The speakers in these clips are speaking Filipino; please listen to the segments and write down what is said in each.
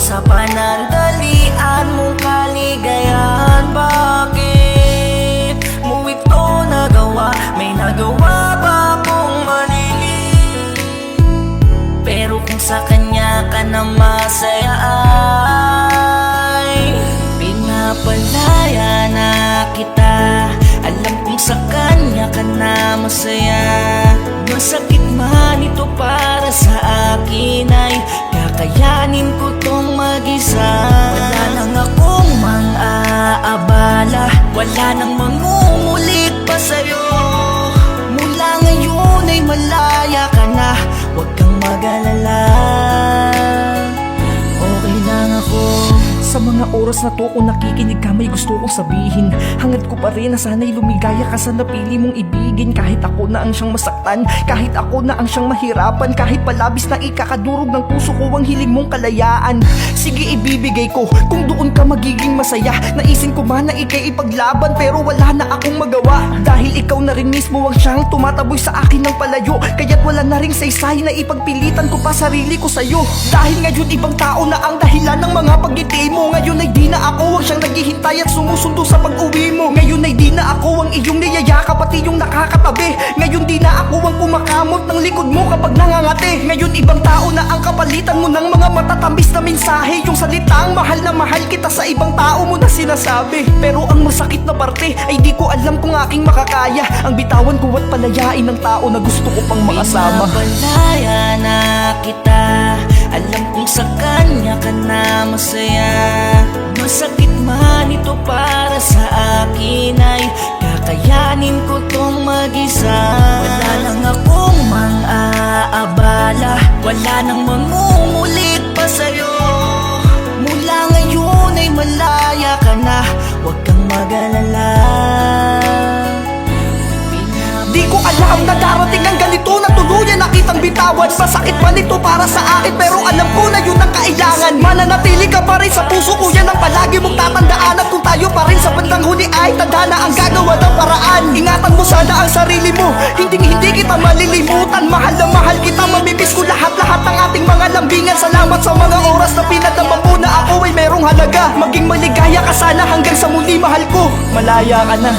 sa panandalian mong kaligayahan. Bakit mo ito nagawa? May nagawa ba akong mali? Pero kung sa kanya ka na masaya ay pinapalaya na kita. Alam kong sa kanya ka na masaya. Masakit man ito para sa akin ay kakayanin ko tong mag-isa. Wala nang akong mang-aabala, wala nang mangungulit pa sa'yo. Mula ngayon ay malaya ka na, huwag kang mag-alala. Okay lang ako. Sa mga oras na to kung nakikinig ka, may gusto kong sabihin. Hangad ko pa rin na sana'y lumigaya ka sa napili mong ibigin. Kahit ako na ang siyang masaktan, kahit ako na ang siyang mahirapan, kahit palabis na ikakadurog ng puso ko ang hiling mong kalayaan. Sige, ibibigay ko kung doon ka magiging masaya. Naisin ko man na ikay ipaglaban, pero wala na akong magawa. Dahil ikaw na rin mismo ang siyang tumataboy sa akin ng palayo. Kaya't wala na ring saysay na ipagpilitan ko pa sarili ko sa'yo. Dahil ngayon ibang tao na ang dahilan ng mga pagngiti mo. Ngayon ay di na ako ang siyang naghihintay at sumusundo sa pag-uwi mo. Ngayon ay di na ako ang iyong niyayakap at iyong nakakatabi. Ngayon di na ako ang kumakamot ng likod mo kapag nangangati. Ngayon ibang tao na ang kapalitan mo ng mga matatamis na mensahe. Yung salitang mahal na mahal kita sa ibang tao mo na sinasabi. Pero ang masakit na parte ay di ko alam kung aking makakaya ang bitawan ko at palayain ng tao na gusto ko pang makasama. Pinapalaya na kita, alam kong sa kanya ka na masaya. Masakit man ito para sa akin ay kakayanin ko tong mag-isa. Wala nang akong mang-aabala, wala nang mangungulit pa sa'yo. Mula ngayon ay malaya ka na, huwag kang mag-alala. Di ko alam na darating ang ganito na tuluyan na kitang bitawan. Masakit man ito para sa akin, pero alam ko na yun ang kailangan. Mananatili ka pa rin sa puso ko, yan ang palagi mong tatandaan. At kung tayo pa rin sa bandang huli ay tanda na ang gagawa ng paraan. Ingatan mo sana ang sarili mo, hindi kita malilimutan. Mahal na mahal kita, mamimiss ko lahat-lahat ng ating mga lambingan. Salamat sa mga oras na pinadama mo na ako ay merong halaga. Maging maligaya ka sana hanggang sa muli, mahal ko. Malaya ka na.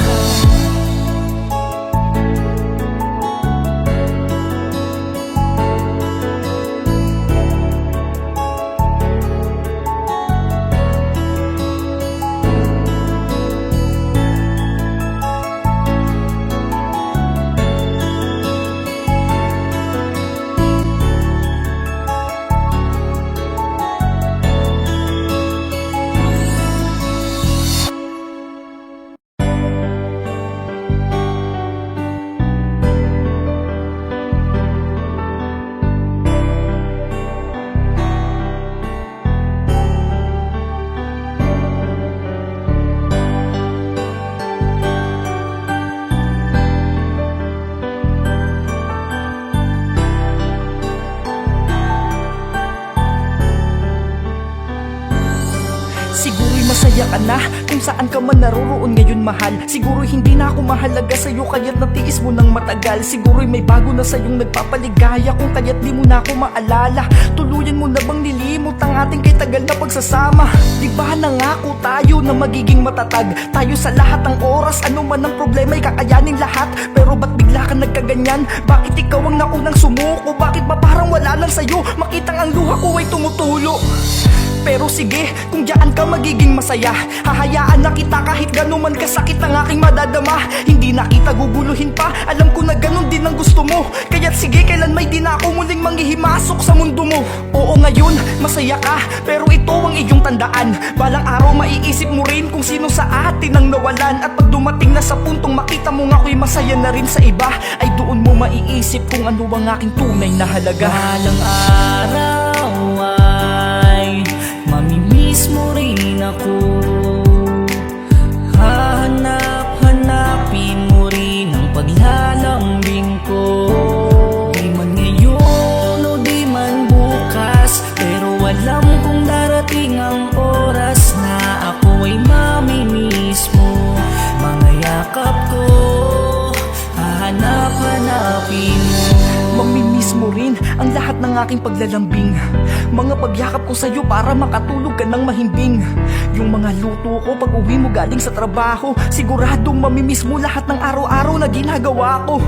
Siguro'y masaya ka na kung saan ka man naroroon ngayon, mahal. Siguro'y hindi na ako mahalaga sa'yo kaya't natiis mo ng matagal. Siguro'y may bago na sa'yong nagpapaligaya kung kaya't di mo na ako maalala. Tuluyan mo na bang nilimot ang ating kay tagal na pagsasama? Di ba nangako tayo na magiging matatag tayo sa lahat ng oras? Ano man ang problema'y kakayanin lahat. Pero ba't bigla ka nagkaganyan? Bakit ikaw ang naunang sumuko? Bakit ba parang wala lang sa'yo? Makitang ang luha ko ay tumutulo. Pero sige, kung diyan ka magiging masaya, hahayaan na kita kahit gano'n man kasakit ang aking madadama. Hindi na kita guguluhin pa, alam ko na gano'n din ang gusto mo. Kaya't sige, kailan may di na ako muling manghihimasok sa mundo mo. Oo, ngayon, masaya ka, pero ito ang iyong tandaan. Balang araw maiisip mo rin kung sino sa atin ang nawalan. At pag dumating na sa puntong makita mo nga ako'y masaya na rin sa iba, ay doon mo maiisip kung ano ang aking tunay na halaga. Balang araw ay mamimiss mo rin ako. Hahanap-hanapin mo rin ang paglalambing ko. Di man ngayon o di man bukas, pero alam kong darating ang oras na ako ay mamimiss mo. Mga yakap ko, hahanap-hanapin mo. Mamimiss mo rin ang lahat ng aking paglalambing. Mga pagyakap ko sa'yo para makatulog ka ng mahimbing. Yung mga luto ko pag uwi mo galing sa trabaho, siguradong mamimiss mo lahat ng araw-araw na ginagawa ko.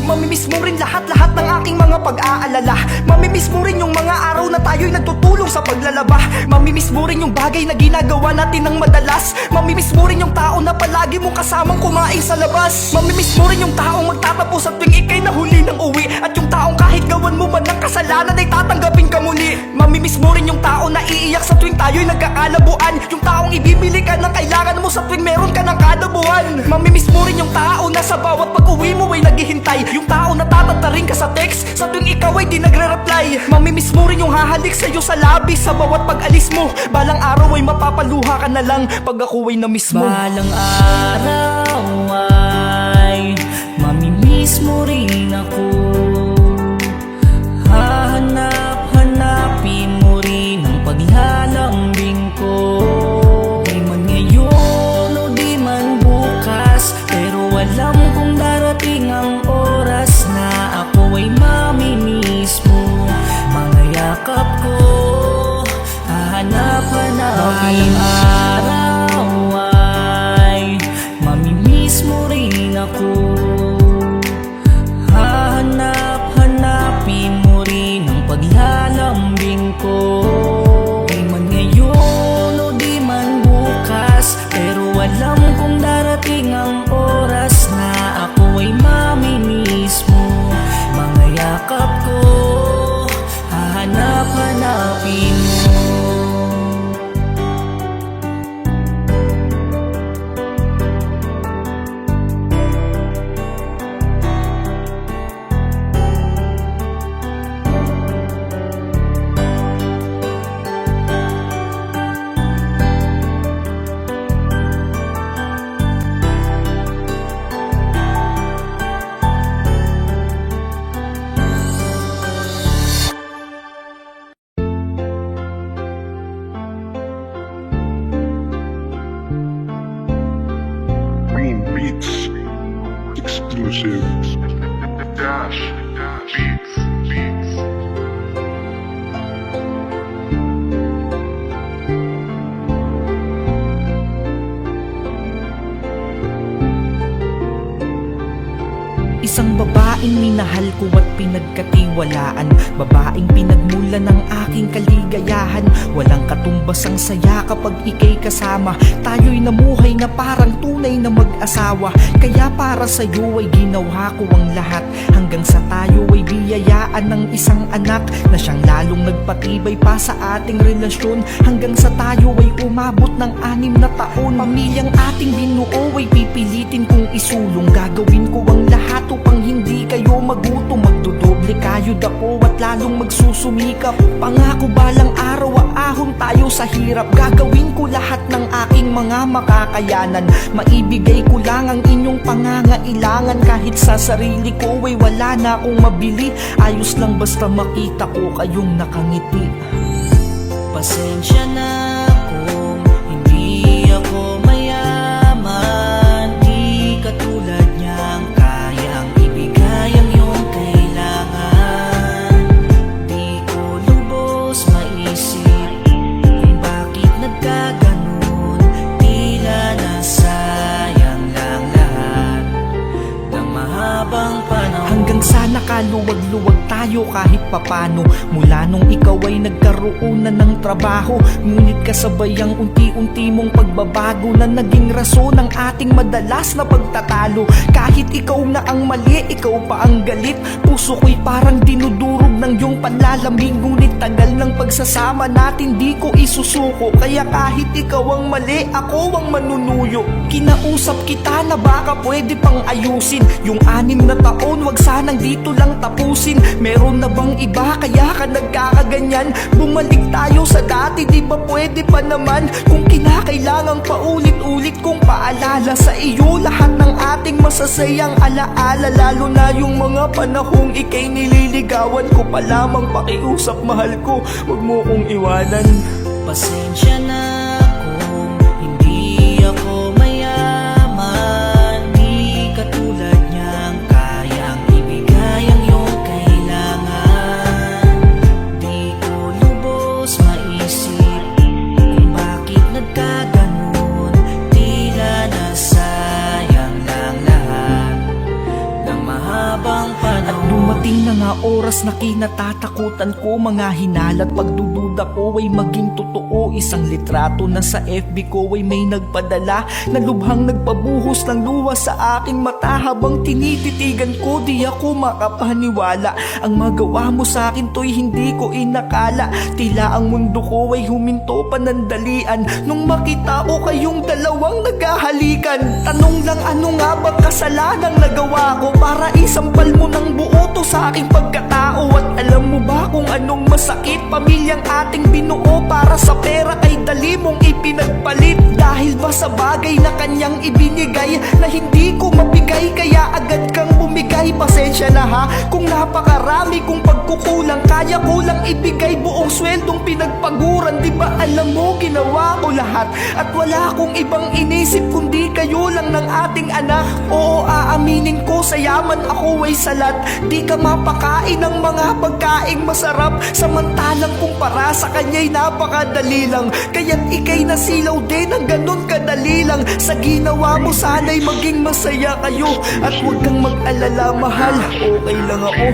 Mamimiss mo rin lahat-lahat ng aking mga pag-aalala. Mamimiss mo rin yung mga araw na tayo'y nagtutulong sa paglalaba. Mamimiss mo rin yung bagay na ginagawa natin ng madalas. Mamimiss mo rin yung tao na palagi mong kasamang kumain sa labas. Mamimiss mo rin yung taong magtatapos at tuwing ikay nahuli ng uwi, at yung taong kahit gawan mo man ng kasalanan ay tatanggapin ka muli. Mamimiss mo rin yung tao na iiyak sa tuwing tayo'y nagkakalabuan, yung taong ibibili ka ng kailangan mo sa tuwing meron ka ng kada buwan. Mamimiss mo rin yung tao na sa bawat pag-uwi mo ay naghihintay, yung tao na tatataring ka sa text sa tuwing ikaw ay di nagre-reply. Mamimiss mo rin yung hahalik sa'yo sa labi sa bawat pag-alis mo. Balang araw ay mapapaluha ka na lang pag ako ay na-miss mo. Balang araw ay mamimiss mo rin ako. Hahanap-hanapin mo rin ang paglalambing ko. Di man ngayon o di man bukas, pero alam kong darating ang oras na ako ay mamimiss mo. Mga yakap ko, hahanap-hanapin. Araw ay mamimiss mo rin ako. Hahanap-hanapin mo rin ang paglalambing ko. Di man ngayon o di man bukas, pero alam kong darating ang oras na ako ay mamimiss mo. Mga yakap ko, hahanap-hanapin mo. Green Beats exclusive. Dash Beats. Isang babaeng minahal ko at pinagkatiwalaan, babaeng pinagmulan ng aking kaligayahan. Walang katumbas ang saya kapag ika'y kasama, tayo'y namuhay na parang tunay na mag-asawa. Kaya para sa'yo ay ginawa ko ang lahat, hanggang sa tayo ay biyayaan ng isang anak na siyang lalong nagpatibay pa sa ating relasyon, hanggang sa tayo ay umabot ng 6 na taon. Pamilyang ating binuo ay pipilitin kong isulong, gagawin ko ang lahat upang hindi kayo magutom. Magdodoble kayo dako at lalong magsusumikap. Pangako balang araw aahon tayo sa hirap. Gagawin ko lahat ng aking mga makakayanan, maibigay ko lang ang inyong pangangailangan. Kahit sa sarili ko ay wala na akong mabili, ayos lang basta makita ko kayong nakangiti. Pasensya na kung hindi ako mayaman, di katulad niyang kayang ibigay ang iyong kailangan. Di ko lubos maisip kung bakit nagkaganon, tila nasayang lang lahat ng mahabang panahon. Hanggang sa nakaluwag-luwag tayo kahit papano, mula nung ikaw ay nagkaroon na ng trabaho. Ngunit kasabay ang unti-unti mong pagbabago na naging rason ng ating madalas na pagtatalo. Kahit ikaw na ang mali, ikaw pa ang galit, puso ko'y parang dinudurog ng iyong panlalamig. Ngunit tagal ng pagsasama natin di ko isusuko, kaya kahit ikaw ang mali, ako ang manunuyo. Kinausap kita na baka pwede pang ayusin yung 6 na taon, wag sanang dito lang tapusin. Meron na bang iba kaya ka nagkakaganyan? Bumalik tayo sa dati, di ba pwede pa naman? Kung kinakailangang paulit-ulit kong paalala sa iyo lahat ng ating masasayang alaala, lalo na yung mga panahong ika'y nililigawan ko pa lamang. Pakiusap mahal ko, wag mo kong iwanan. Pasensya na kung hindi ako mayaman, di katulad niyang kayang ibigay ang iyong kailangan. oras na kinatatakutan ko, mga hinala't pagdududa ko ay maging totoo. Isang litrato na sa FB ko ay may nagpadala na lubhang nagpabuhos ng luha sa aking mata. Habang tinititigan ko, di ako makapaniwala. Ang magawa mo sa akin to'y hindi ko inakala. Tila ang mundo ko ay huminto panandalian nung makita ko kayong dalawang naghahalikan. Tanong lang, ano nga ba kasalanang nagawa ko para isampal mo ng buo to sa aking pagkatao? At alam mo ba kung anong masakit? Pamilyang ating binuo para sa pera ay dali mong ipinagpalit. Dahil ba sa bagay na kanyang ibinigay na hindi ko mabigay, kaya agad kang bumigay? Pasensya na ha kung napakarami kong pagkukulang, kaya ko lang ibigay buong sweldong pinagpaguran. Di ba alam mo ginawa ko lahat at wala akong ibang inisip kundi kayo lang ng ating anak. Oo, aaminin ko sa yaman ako ay salat. Di ka mapakain ng mga pagkaing masarap, samantalang kumpara sa kanya'y napakadali lang. Kaya't ikay nasilaw din ng ganun kadali lang. Sa ginawa mo sana'y maging masaya kayo. At huwag kang mag-alala mahal, okay lang ako.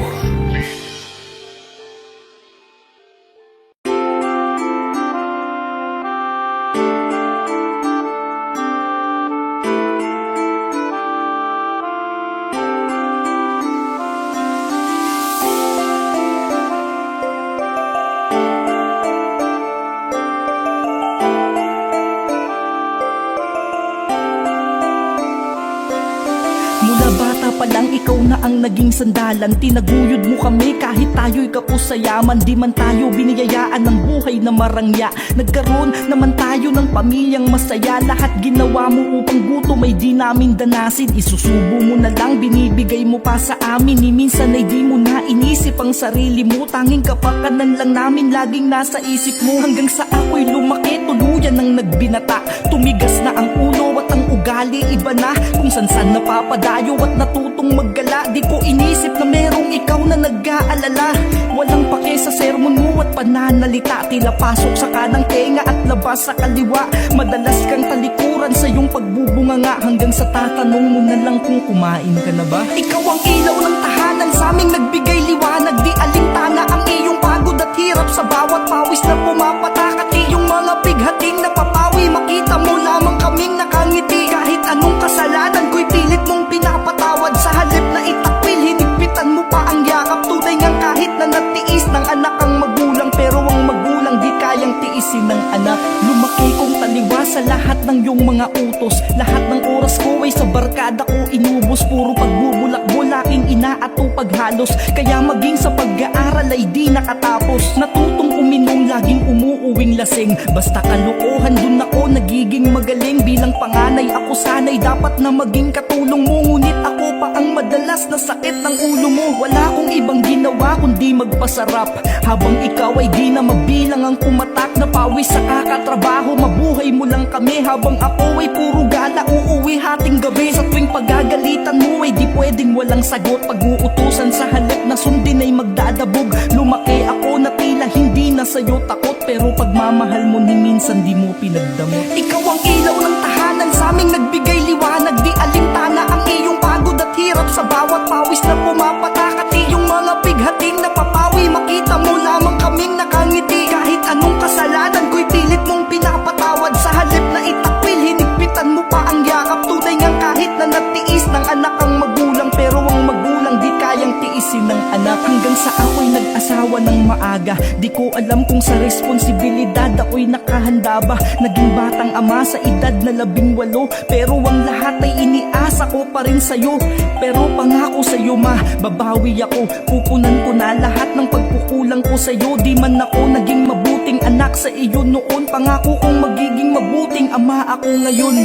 Mula bata pa lang ikaw na ang naging sandalan. Tinaguyod mo kami kahit tayo'y kapos sa yaman. Di man tayo biniyayaan ng buhay na marangya. Nagkaroon naman tayo ng pamilyang masaya. Lahat ginawa mo upang gutom ay di namin danasin. Isusubo mo na lang, binibigay mo pa sa amin. Ni minsan ay di mo na inisip ang sarili mo. Tanging kapakanan lang namin laging nasa isip mo. Hanggang sa ako'y lumaki, tuluyan ng nagbinata. Tumigas na ang ulo at ang ugali iba na. Kung san-san napapadayo at natutong maggala. Di ko inisip na merong ikaw na nag-aalala. Walang pake sa sermon mo at pananalita. Tila pasok sa kanang tenga at labas sa kaliwa. Madalas kang talikuran sa iyong pagbubunganga. Hanggang sa tatanong mo na lang kung kumain ka na ba. Ikaw ang ilaw ng tahanan, sa aming nagbigay liwanag. Di alintana ang iyong pagod at hirap sa bawat pawis na pumapatak. At iyong mga bighating napapawi, makita mo lamang kaming nakangiti. Kahit anong kasalanan ko'y pilit mong pinapatawad. Sa halip na itakwil, hinigpitan mo pa ang yakap. Tunay ngang kahit na natiis ng anak ang magulang, pero ang magulang di kayang tiisin ng anak. Lumaki kong taliwa sa lahat ng iyong mga utos. Lahat ng oras ko ay sa barkada ko inubos. Puro pagbubulak-bulaking inaatong paghalos. Kaya maging sa pag-aaral ay di nakatapos. Natutong uminom, laging umuuwing lasing. Basta kalokohan, dun ako nagiging magaling. Bilang panganay ako sana'y dapat na maging katulong mo. Ngunit ako pa ang madalas na sakit ng ulo mo. Wala akong ibang ginawa kundi magpasarap. Habang ikaw ay di na mabilang ang pumatak na pawis sa kakatrabaho. Mabuhay mo lang kami habang ako ay puro gala. Uuwi hating gabi. Sa tuwing pagagalitan mo ay di pwedeng walang sagot. Pag-uutusan sa halip na sundin ay magdadabog. Lumaki ako na tila hindi na sa'yo takot. Pero pagmamahal mo ni minsan di mo pinagdamot. Ikaw ang ilaw ng tahanan, sa aming nagbigay liwanag. Di alintana ang iyong pagod at hirap sa bawat pawis na pumapatak. At iyong mga bighating napapawi, makita mo lamang kaming nakangiti. Kahit anong kasalanan ko'y pilit mong pinapatawad. Sa halip na itakwil, hinigpitan mo pa ang yakap. Tunay ngang kahit na natiis ng anak ang magulang, pero ang magulang di kayang tiisin ng anak. Hanggang sa ako'y nag-asawa ng maaga, di ko alam kung sa responsibilidad ako'y nakahanda ba. Naging batang ama sa edad na 18, pero ang lahat ay iniasa ko pa rin sa'yo. Pero pangako sa'yo ma, babawi ako. Pupunan ko na lahat ng pagkukulang ko sa'yo. Di man ako naging mabuting anak sa iyo noon, pangako kong magiging mabuting ama ako ngayon.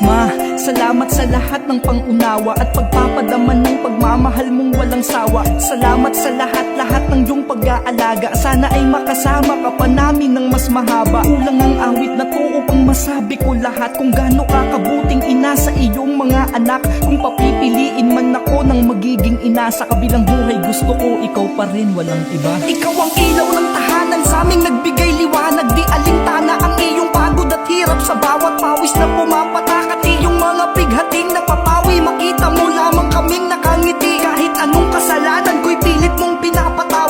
Ma, salamat sa lahat ng pangunawa at pagpapadaman ng pagmamahal mong walang sawa. Salamat sa lahat ng iyong pag-aalaga. Sana ay makasama ka pa namin ng mas mahaba. Kulang ang awit na to upang masabi ko lahat kung gaano ka kabuting ina sa iyong mga anak. Kung papipiliin man ako ng magiging ina sa kabilang buhay, gusto ko ikaw pa rin, walang iba. Ikaw ang ilaw ng tahanan, sa aming nagbigay liwanag. Di alintana ang iyong pagod at hirap sa bawat pawis na pumapatak. At iyong mga bighating napapawi, makita mo lamang kaming nakangiti. Kahit anong kasalanan ko'y pilit mong pinapatawad.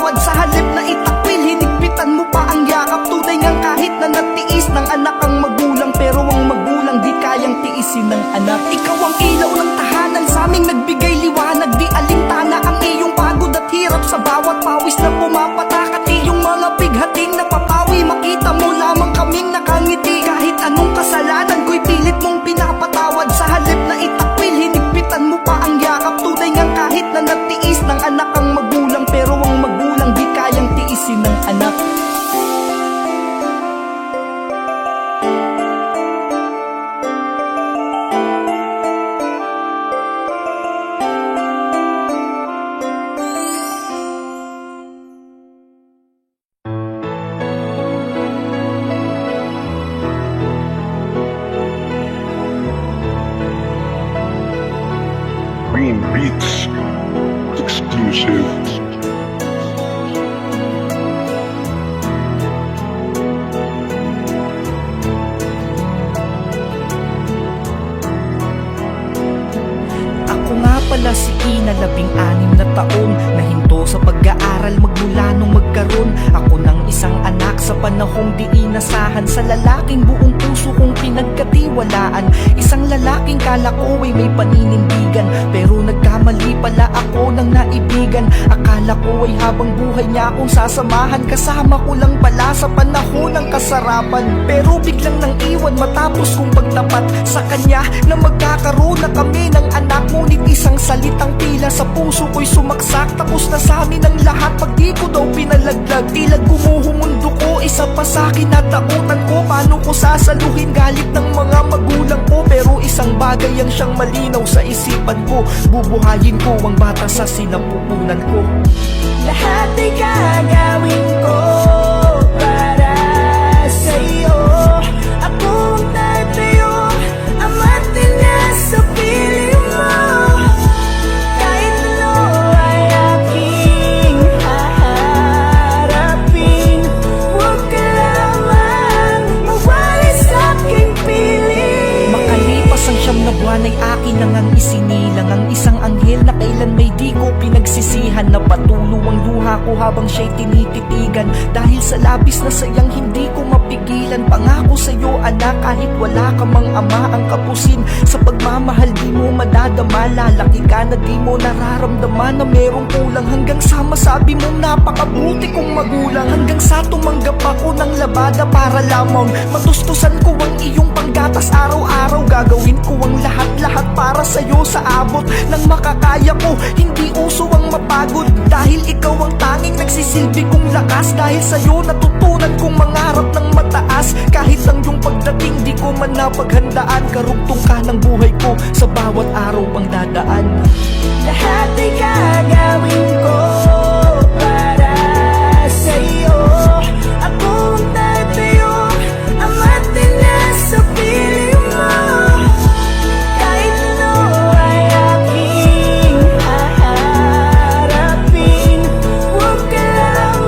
diina 16 na taon. Nahinto sa pag-aaral magmula nung magkaroon ako ng isang anak sa panahong di inasahan. Sa lalaking buong puso kong pinagkatiwalaan, isang lalaking kala ko ay may paninindigan, pero nagkamali pala ako ng naibigan. Akala ko ay habang buhay niya akong sasamahan, kasama ko lang pala sa panahon ng kasarapan. Pero biglang nang iwan matapos kong pagtapat sa kanya na magkakaroon na kami ng anak. Ngunit isang salitang tila sa puso ko'y sumaksak. Tapos na sa amin ang lahat pag di ko daw pinalaglag. Tila gumuho mundo ko, isa pa sa kinatakutan ko. Paano ko sasaluhin galit ng mga magulang ko? Pero isang bagay ang siyang malinaw sa isipan ko, bubuhayin ko ang bata sa sinapupunan ko. Lahat ay gagawin ko para sa'yo. Ako ang tatayo, ama't ina sa piling mo. Kahit ano ay aking haharapin, huwag ka lamang mawali sa aking piling. Makalipas ang 9 na buwan ay akin nang ang isinilang ang isang anghel na kailan may di ko pinagsisihan. Napatulo ang luha ko habang siya'y tinititigan, dahil sa labis na sayang hindi ko mapigilan. Pangako sa'yo anak, kahit wala ka mang ama, ang kapusin sa pagmamahal di mo madadama. Lalaki ka na di mo nararamdaman na merong kulang, hanggang sa masabi mong napakabuti kong magulang. Hanggang sa tumanggap ako ng labada para lamang matustusan ko ang iyong panggatas araw-araw. Gagawin ko ang lahat-lahat para sa'yo sa abot ng makakaya ko. Hindi uso ang mapagod, dahil ikaw ang tanging nagsisilbi kong lakas. Dahil sa'yo natutunan kong mangarap ng mataas. Kahit ang iyong pagdating di ko man napaghandaan, karugtong ka ng buhay ko sa bawat araw pang dadaan. Lahat ay gagawin ko para sa'yo. Ako ang tatayo, ama't ina sa piling mo. Kahit ano ay aking haharapin, huwag ka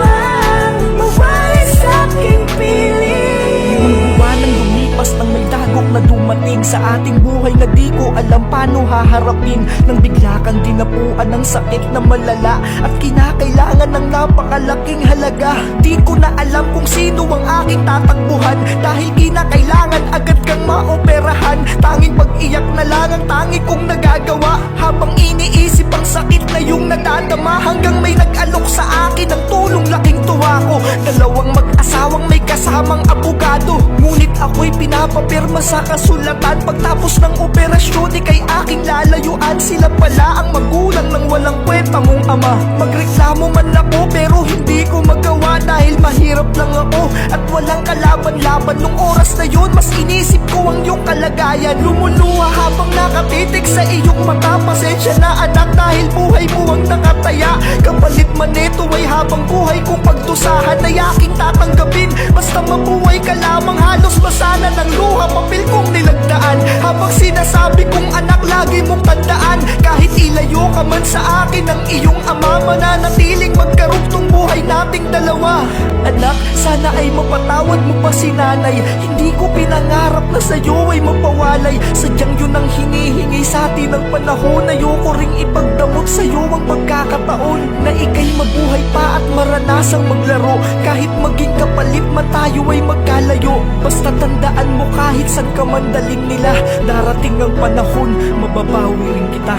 lamang mawali sa aking piling. Limang buwan ang lumipas nang may dagok na dumating sa ating buhay na di ko alam paano haharapin. Nang bigla kang dinapuan ng sakit na malala at kinakailangan ng napakalaking halaga. Di ko na alam kung sino ang aking tatakbuhan, dahil kinakailangan agad kang maoperahan. Tanging pag-iyak na lang ang tangi kong nagagawa, habang iniisip ang sakit na yung nadadama. Hanggang may nag-alok sa akin ng tulong, laking tuwa ko. Dalawang mag-asawang may kasamang abogado, ngunit ako'y pinapapirma sa kasulatan. Pagtapos ng operasyon, ikay aking lalayuan. Sila pala ang magulang ng walang kwenta mong ama. Magreklamo man ako pero hindi ko magawa, dahil mahirap lang ako at walang kalaban-laban. Nung oras na yun mas inisip ko ang iyong kalagayan. Lumuluha habang nakatitig sa iyong mata. Pasensya na anak, dahil buhay mo ang nakataya. Kapalit man ito ay habang buhay kong pagdusahan ay aking tatanggapin. Basta mabuhay ka lamang, halos masana ng luha papel kong nilagdaan. Habang sinasabi kong anak, lagi mong tandaan, kahit ilayo ka man sa akin ng iyong ama, mananatiling magkarugtong buhay nating dalawa. Anak, sana ay mapatawad mo pa si nanay. Hindi ko pinangarap na sa'yo ay mapawalay. Sadyang yun ang hinihingi sa atin ng panahon. Ayoko ring ipagdamot sa'yo ang pagkakataon na ikay mabuhay pa at maranasang maglaro. Kahit maging kapalit man tayo ay magkalayo, basta tandaan mo kahit saan ka man daling nila, darating ang panahon, mababawi rin kita.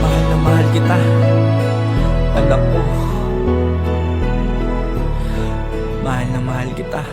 Mahal na mahal kita, anak ko. Mahal na mahal kita.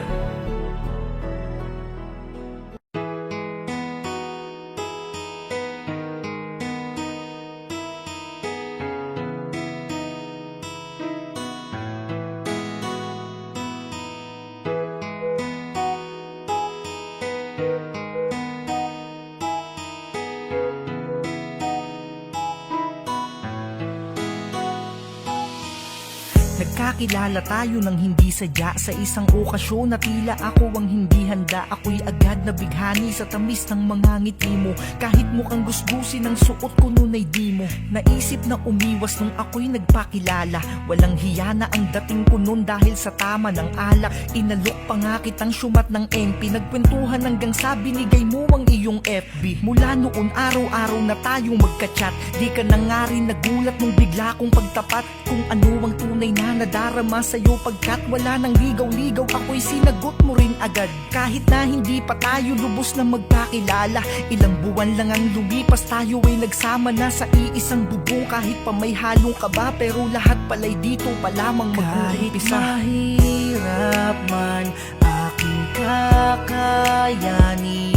Nagkakilala tayo ng hindi sadya sa isang okasyon na tila ako ang hindi handa. Ako'y agad na bighani sa tamis ng mga ngiti mo. Kahit mukhang gusgusin ang suot ko nun ay di mo. Naisip na umiwas nung ako'y nagpakilala. Walang hiya na ang dating ko nun dahil sa tama ng alak. Inalok pa nga kitang syumat ng MP. Nagkwentuhan hanggang sa binigay mo ang iyong FB. Mula noon araw-araw na tayong magka-chat. Di ka na nga rin nagulat nung bigla kong pagtapat. Kung ano ang tunay na nadarama sa'yo pagkat wala nang ligaw-ligaw, ako'y sinagot mo rin agad. Kahit na hindi pa tayo lubos na magkakilala, ilang buwan lang ang lumipas, tayo ay nagsama na sa iisang bubong. Kahit pa may halong kaba, pero lahat pala'y dito pa lamang mag-uumpisa. Kahit mahirap man aking kakayanin,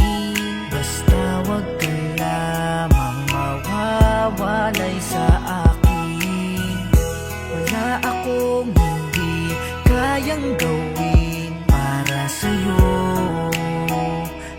basta wag ka lamang mawawalay sa akin. Wala akong hindi kayang gawin para sa'yo.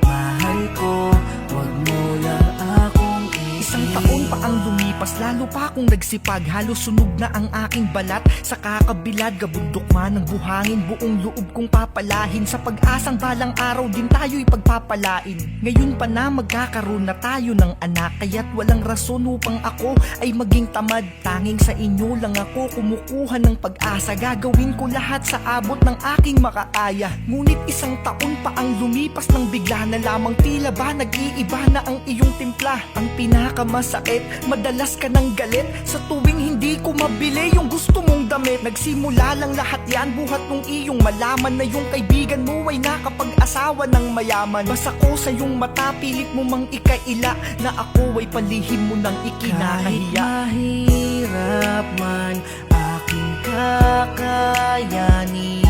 Mahal ko, wag mo lang akong isang taon pa ang lumipas, lalo pa akong nagsipag. Halos sunog na ang aking balat sa kakabilad. Gabundok man ng buhangin, buong loob kong papalahin. Sa pag-asang balang araw din tayo'y pagpapalain. Ngayon pa na magkakaroon na tayo ng anak, kaya't walang rason upang ako ay maging tamad. Tanging sa inyo lang ako kumukuha ng pag-asa. Gagawin ko lahat sa abot ng aking makakaya. Ngunit isang taon pa ang lumipas nang bigla na lamang tila ba nag-iiba na ang iyong timpla. Ang pinakamasakit, madalas ka ng galit sa tuwing hindi ko mabili yung gusto mong damit. Nagsimula lang lahat yan buhat nung iyong malaman na yung kaibigan mo ay nakapag-asawa ng mayaman. Basta ko sa iyong mata, pilit mo mang ikaila na ako ay palihim mo nang ikinakahiya. Kahit mahirap man aking kakayanin,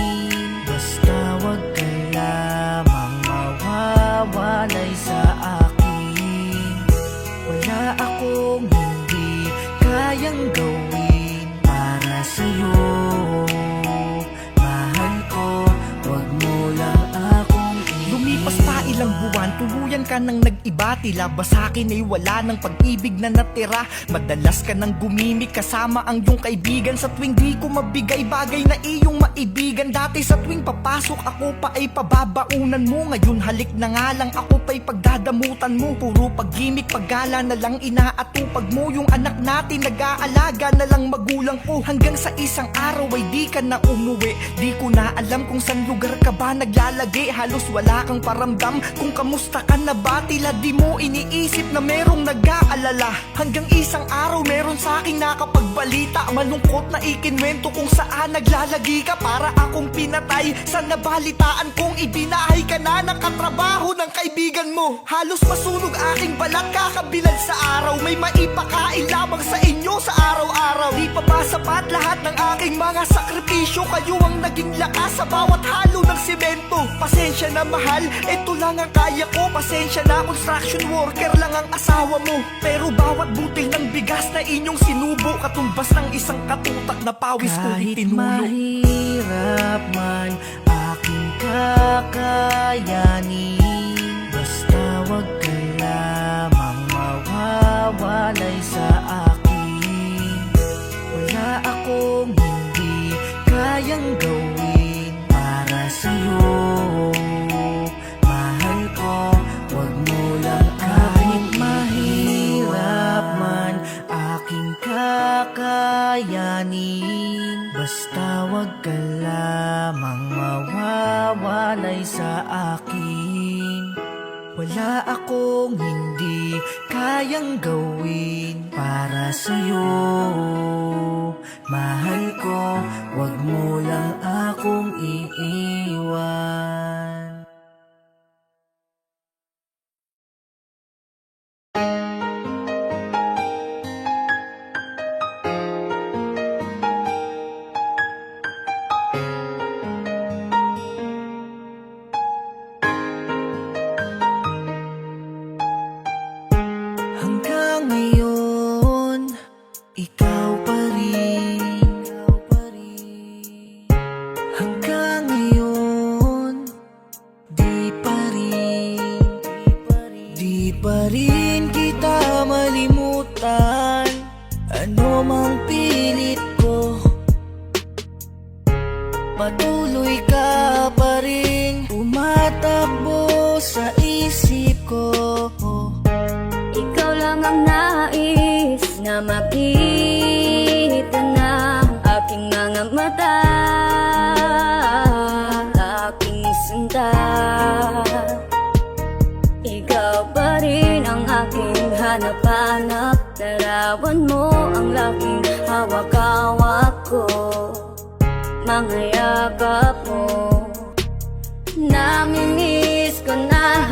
basta wag ka lamang mawawalay sa akin. Wala akong hindi kayang gawin para sa'yo. Mahal ko, wag mo lang akong lumipas pa ilang buwan, tuluyan ka nang nag-iba. Tila ba sa'kin ay wala ng pag-ibig na natira? Madalas ka nang gumimik kasama ang iyong kaibigan. Sa tuwing di ko mabigay bagay na iyong maibigan. Dati sa tuwing papasok ako pa ay pababaunan mo. Ngayon halik na nga lang ako pa'y pagdadamutan mo. Puro pag-gimik, paggala na lang inaatupag mo. Yung anak natin nag-aalaga na lang magulang ko. Hanggang sa isang araw ay di ka na umuwi. Di ko na alam kung saan lugar ka ba naglalagi. Halos wala kang paramdam kung kamusta ka na ba. Tila di mo iniisip na merong nag-aalala. Hanggang isang araw meron sa'king nakapagbalita. Malungkot na ikinwento kung saan naglalagi ka. Para akong pinatay sa nabalitaan kong ibinahay ka na ng katrabaho ng kaibigan mo. Halos masunog aking balat kakabilad sa araw. May maipakain lamang sa inyo sa araw-araw. Di pa ba sapat lahat ng aking mga sakripisyo? Kayo ang naging lakas sa bawat halo ng simento. Pasensya na mahal, ito lang ang kaya ko. Pasensya na construction worker lang ang asawa mo. Pero bawat butil ng bigas na inyong sinubo, katumbas ng isang katutak na pawis ko itinulo. Kahit mahirap man aking kakayanin, basta wag ka lamang mawawalay sa akin. Wala akong hindi kayang gawin para sa'yo. Mahal ko, wag mo lang kahit mahirap man aking kakayanin, basta wag ka lamang mawawalay sa akin. Wala akong hindi kayang gawin para sa'yo. Mahal ko, wag mo lang akong iiwan. Hanggang ngayon, ikaw pa rin. Hanggang ngayon, di pa rin kita malimutan. Ano mang pilit ko, Patuloy ka pa rin tumatakbo sa isip ko. Ikaw lang ang nais na makita ng aking mga mata, aking sinta. Ikaw pa rin ang aking hanap-hanap. Larawan mo ang laging hawak-hawak ko, mga yakap mo, namimiss ko na.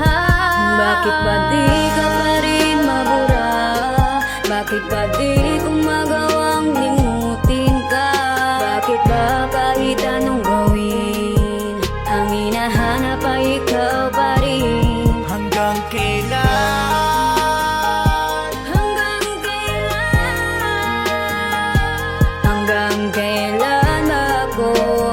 Bakit ba di ka pa rin mabura? Bakit ba di ko magawang limutin ka? Bakit ba kahit anong gawin, ang hinahanap ay ikaw pa rin? Hanggang kailan? Hanggang kailan? Hanggang kailan ako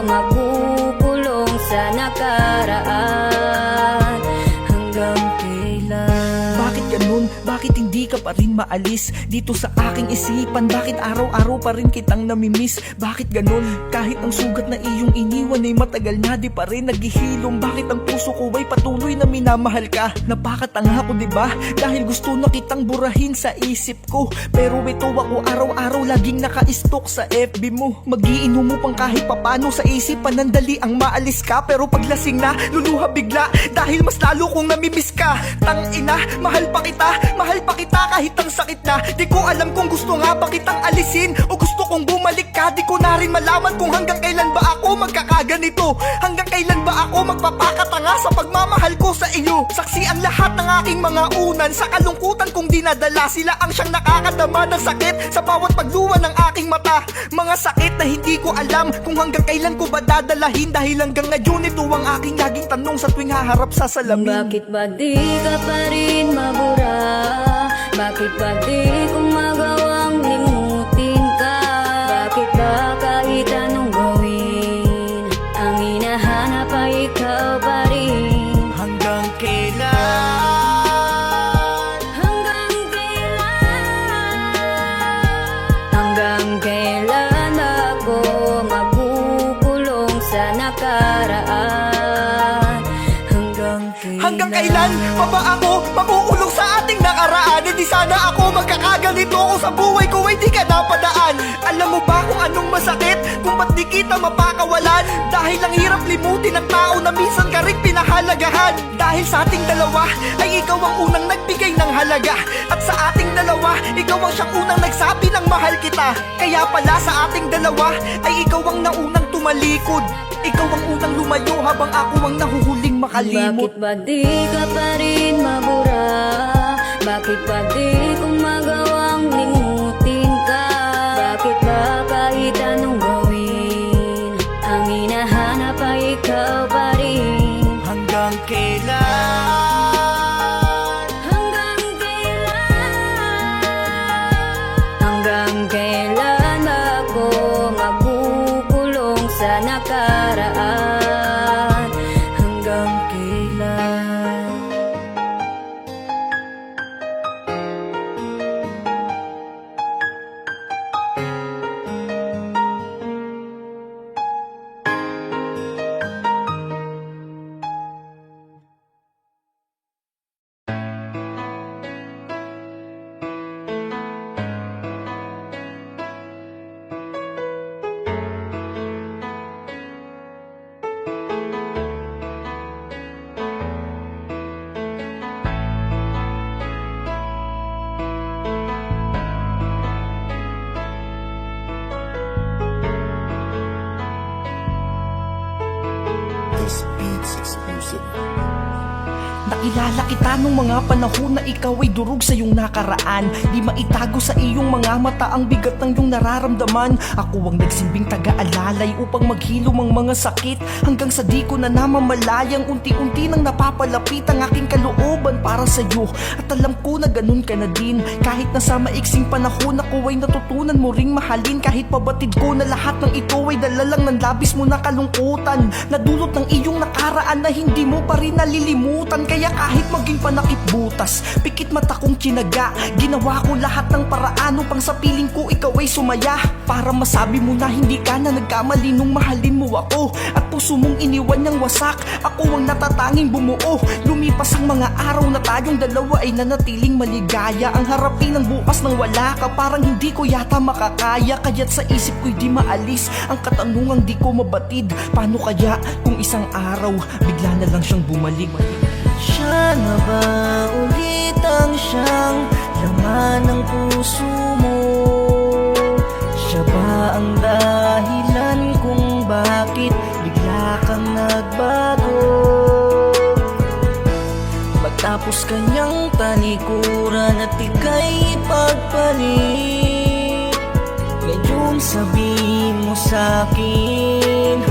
makukulong sa nakaraan? Hanggang kailan? Bakit ganun? Bakit hindi ka pa rin maalis dito sa aking isipan? Bakit araw-araw pa rin kitang namimiss? Bakit ganun? Kahit ang sugat na iyong iniwan ay matagal na di pa rin naghihilom. Bakit ang puso ko ay patuloy na minamahal ka? Napakatanga ko diba? Dahil gusto na kitang burahin sa isip ko, pero ito ako araw-araw laging naka-stalk sa FB mo. Magiinom mo pang kahit papano sa isip, panandali ang maalis ka, pero paglasing na luluha bigla dahil mas lalo kong namimiss ka. Tangina, mahal pa kita kahit ang sakit na. Di ko alam kung gusto nga ba kitang alisin o gusto kong bumalik ka. Di ko na rin malaman kung hanggang kailan ba ako magkakaganito. Hanggang kailan ba ako magpapakatanga sa pagmamahal ko sa iyo. Saksi ang lahat ng aking mga unan sa kalungkutan kong dinadala. Sila ang siyang nakakadama ng sakit sa bawat pagluwa ng aking mata. Mga sakit na hindi ko alam kung hanggang kailan ko ba dadalahin. Dahil hanggang ngayon ito ang aking laging tanong sa tuwing haharap sa salamin. Bakit ba di ka pa rin mabura? Bakit ba di ko magawang limutin ka? Bakit ba kahit anong gawin, ang hinahanap ay ikaw pa rin? Hanggang kailan? Hanggang kailan? Hanggang kailan ako makukulong sa nakaraan? Hanggang kailan pa ba ako makukulong sa ating nakaraan? Hindi sana ako magkakaganito kung sa buhay ko ay di ka napadaan. Alam mo ba kung anong masakit? Kung ba't di kita mapakawalan? Dahil ang hirap limutin ng tao na minsan ka rin pinahalagahan. Dahil sa ating dalawa ay ikaw ang unang nagbigay ng halaga, at sa ating dalawa ikaw ang siyang unang nagsabi ng mahal kita. Kaya pala sa ating dalawa ay ikaw ang naunang tumalikod. Ikaw ang unang lumayo habang ako ang nahuhuling makalimot. Bakit ba di ka pa rin mabura? Bakit ba di ko magawang limutin ka? Bakit ba kahit anong gawin, ang hinahanap ay ikaw pa rin? Hanggang kailan? Hanggang kailan? Hanggang kailan ako makukulong sa nakaraan? Hanggang kailan? This Beats exclusive. Nakilala kita nung mga panahon na ikaw ay durog sa iyong nakaraan. Di maitago sa iyong mga mata ang bigat ng iyong nararamdaman. Ako ang nagsilbing taga-alalay upang maghilom ang mga sakit, hanggang sa di ko na namamalayang unti-unti nang napapalapit ang aking kalooban para sa iyo. At alam ko na ganun ka na din. Kahit na sa maiksing panahon ako ay natutunan mo ring mahalin. Kahit pabatid ko na lahat ng ito ay dala lang ng labis mo na kalungkutan, na dulot ng iyong nakaraan na hindi mo pa rin nalilimutan. Kaya kahit maging panakip butas, pikit mata kong kinaga, ginawa ko lahat ng paraan upang sa piling ko ikaw ay sumaya. Para masabi mo na hindi ka na nagkamali nung mahalin mo ako, at puso mong iniwan niyang wasak. Ako ang natatanging bumuo. Lumipas ang mga araw na tayong dalawa ay nanatiling maligaya. Ang harapin ng bukas nang wala ka, parang hindi ko yata makakaya. Kaya't sa isip ko'y di maalis ang katanungang di ko mabatid. Paano kaya kung isang araw bigla na lang siyang bumalik? Siya na ba ulit ang siyang laman ng puso mo? Siya ba ang dahilan kung bakit bigla kang nagbago? Matapos kanyang talikuran at ika'y pagpalit, ngayon sabihin mo sa'kin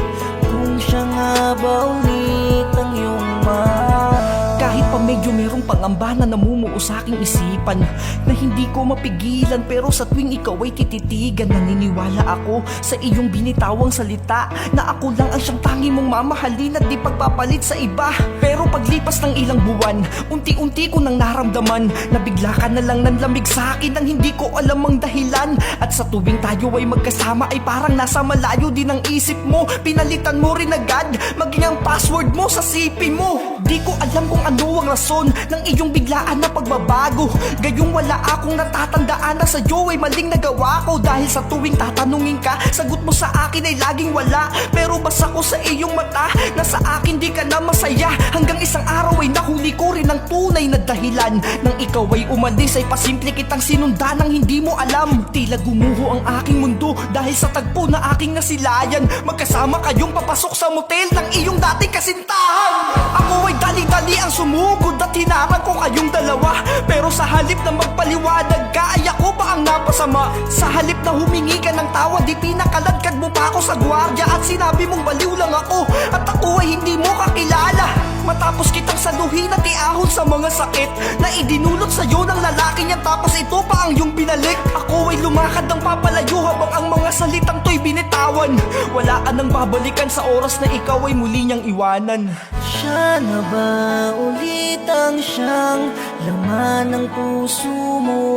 kung siya nga ba ulit ang iyong mahal. Kahit pa medyo merong pangamba na namumuo sa aking isipan, na hindi ko mapigilan, pero sa tuwing ikaw ay tititigan, naniniwala ako sa iyong binitawang salita, na ako lang ang siyang tangi mong mamahalin at di pagpapalit sa iba. Pero paglipas ng ilang buwan, unti-unti ko nang naramdaman na bigla ka na lang nanlamig sa akin nang hindi ko alam ang dahilan. At sa tuwing tayo ay magkasama ay parang nasa malayo din ang isip mo. Pinalitan mo rin agad maging ang password mo sa CP mo. Di ko alam kung ano ang rason ng iyong biglaan na pagbabago, gayong wala akong natatandaan na sa'yo ay maling nagawa ko. Dahil sa tuwing tatanungin ka, sagot mo sa akin ay laging wala. Pero basa ko sa iyong mata na sa akin di ka na masaya. Hanggang isang araw ay nahuli ko rin ang tunay na dahilan. Nang ikaw ay umalis ay pasimple kitang sinundan nang hindi mo alam. Tila gumuho ang aking mundo dahil sa tagpo na aking nasilayan. Magkasama kayong papasok sa motel ng iyong dating kasintahan. Ako ay dali-dali ang sumugod at hinarang ko kayong dalawa. Pero sa halip na magpaliwanag ka ay ako ba ang napasama? Sa halip na humingi ka ng tawad, di pinakaladkad mo pa ako sa gwardiya at sinabi mong baliw lang ako at ako ay hindi mo kakilala. Matapos kitang saluhin at iahon sa mga sakit na idinulot sa'yo ng lalaki niya, tapos ito pa ang iyong binalik. Ako ay lumakad ng papalayo habang ang mga salitang to'y binitawan. Wala ka nang babalikan sa oras na ikaw ay muli niyang iwanan. Siya na ba ulit ang siyang laman ng puso mo?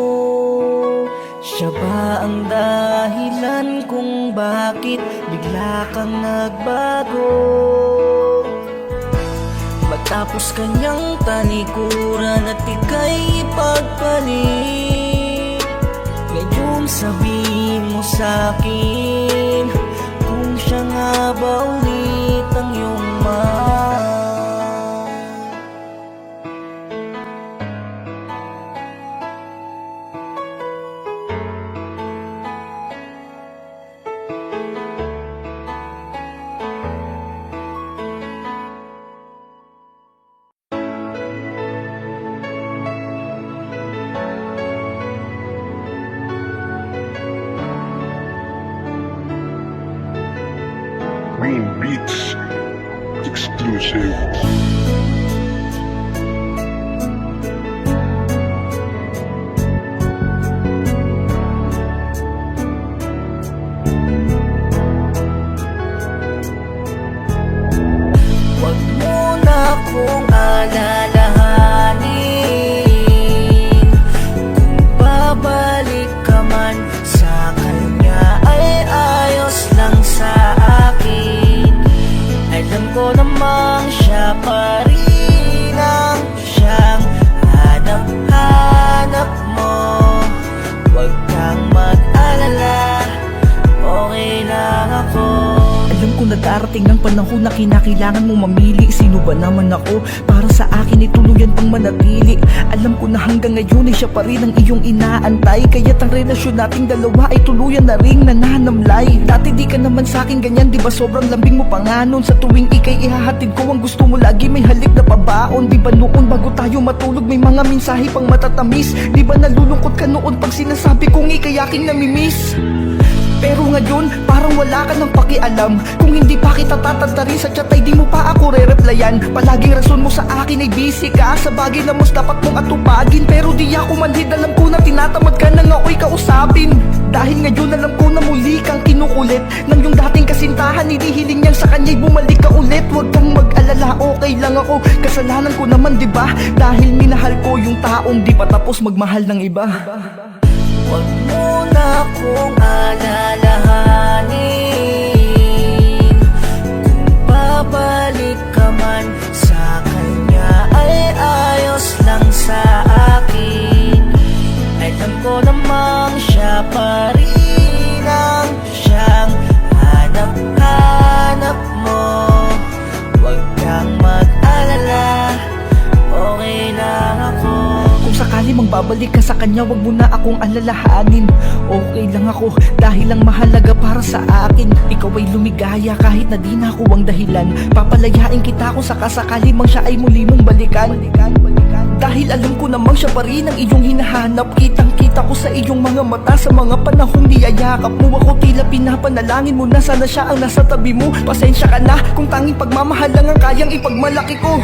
Siya ba ang dahilan kung bakit bigla kang nagbago? Matapos kanyang talikuran at ika'y pagpalit, ngayon sabihin mo sa'kin kung siya nga ba ulit ang iyong mahal. Green Beats exclusive. Wag mo na akong alalahanin, kung babalik ka man sa kanya ay ayos lang sa akin. Alam ko namang siya pa rin ang siyang hanap-hanap mo. Wag kang mag-alala, okay lang ako. Alam ko na darating ng panahon na kinakailangan mong mamili. Sino ba naman ako para sa akin ay tuluyan pang manatili? Alam ko na hanggang ngayon ay siya pa rin ang iyong inaantay, kaya't ang relasyon nating dalawa ay tuluyan na ring nananamlay. Dati di ka naman sa akin ganyan, di ba sobrang lambing mo pa nga nun? Sa tuwing ikay ihahatid ko ang gusto mo lagi may halip na pabaon. Di ba noon bago tayo matulog may mga mensahe pang matatamis? Di ba nalulungkot ka noon pag sinasabi kong ikay aking namimiss? Pero ngayon, parang wala ka ng pakialam. Kung hindi pa kita tatantarin sa chat ay di mo pa ako re-replyan. Palaging rason mo sa akin ay busy ka sa bagay na mas dapat mong atupagin. Pero di ako manhid, alam ko na tinatamad ka nang ako'y kausapin. Dahil ngayon alam ko na muli kang kinukulit ng yung dating kasintahan, hinihiling niyang sa kanya'y bumalik ka ulit. Huwag kang mag-alala, okay okay lang ako. Kasalanan ko naman, di ba? Dahil minahal ko yung taong di pa tapos magmahal ng iba. Huwag mo na akong alalahanin. Kung babalik ka man sa kanya ay ayos lang sa akin. Alam ko namang siya pa rin ang siyang hanap-hanap mo. Huwag kang mag-alala, okay lang ako. Kung sakali mang babalik ka sa kanya, wag mo na akong alalahanin. Okay lang ako dahil lang mahalaga para sa akin. Ikaw ay lumigaya kahit na di na ako ang dahilan. Papalayain kita kung sakasakali mang siya ay muli mong balikan. Dahil alam ko namang siya pa rin ang iyong hinahanap. Kitang kita ko sa iyong mga mata sa mga panahong niyayakap mo ako. Tila pinapanalangin mo na sana siya ang nasa tabi mo. Pasensya ka na kung tanging pagmamahal lang ang kayang ipagmalaki ko.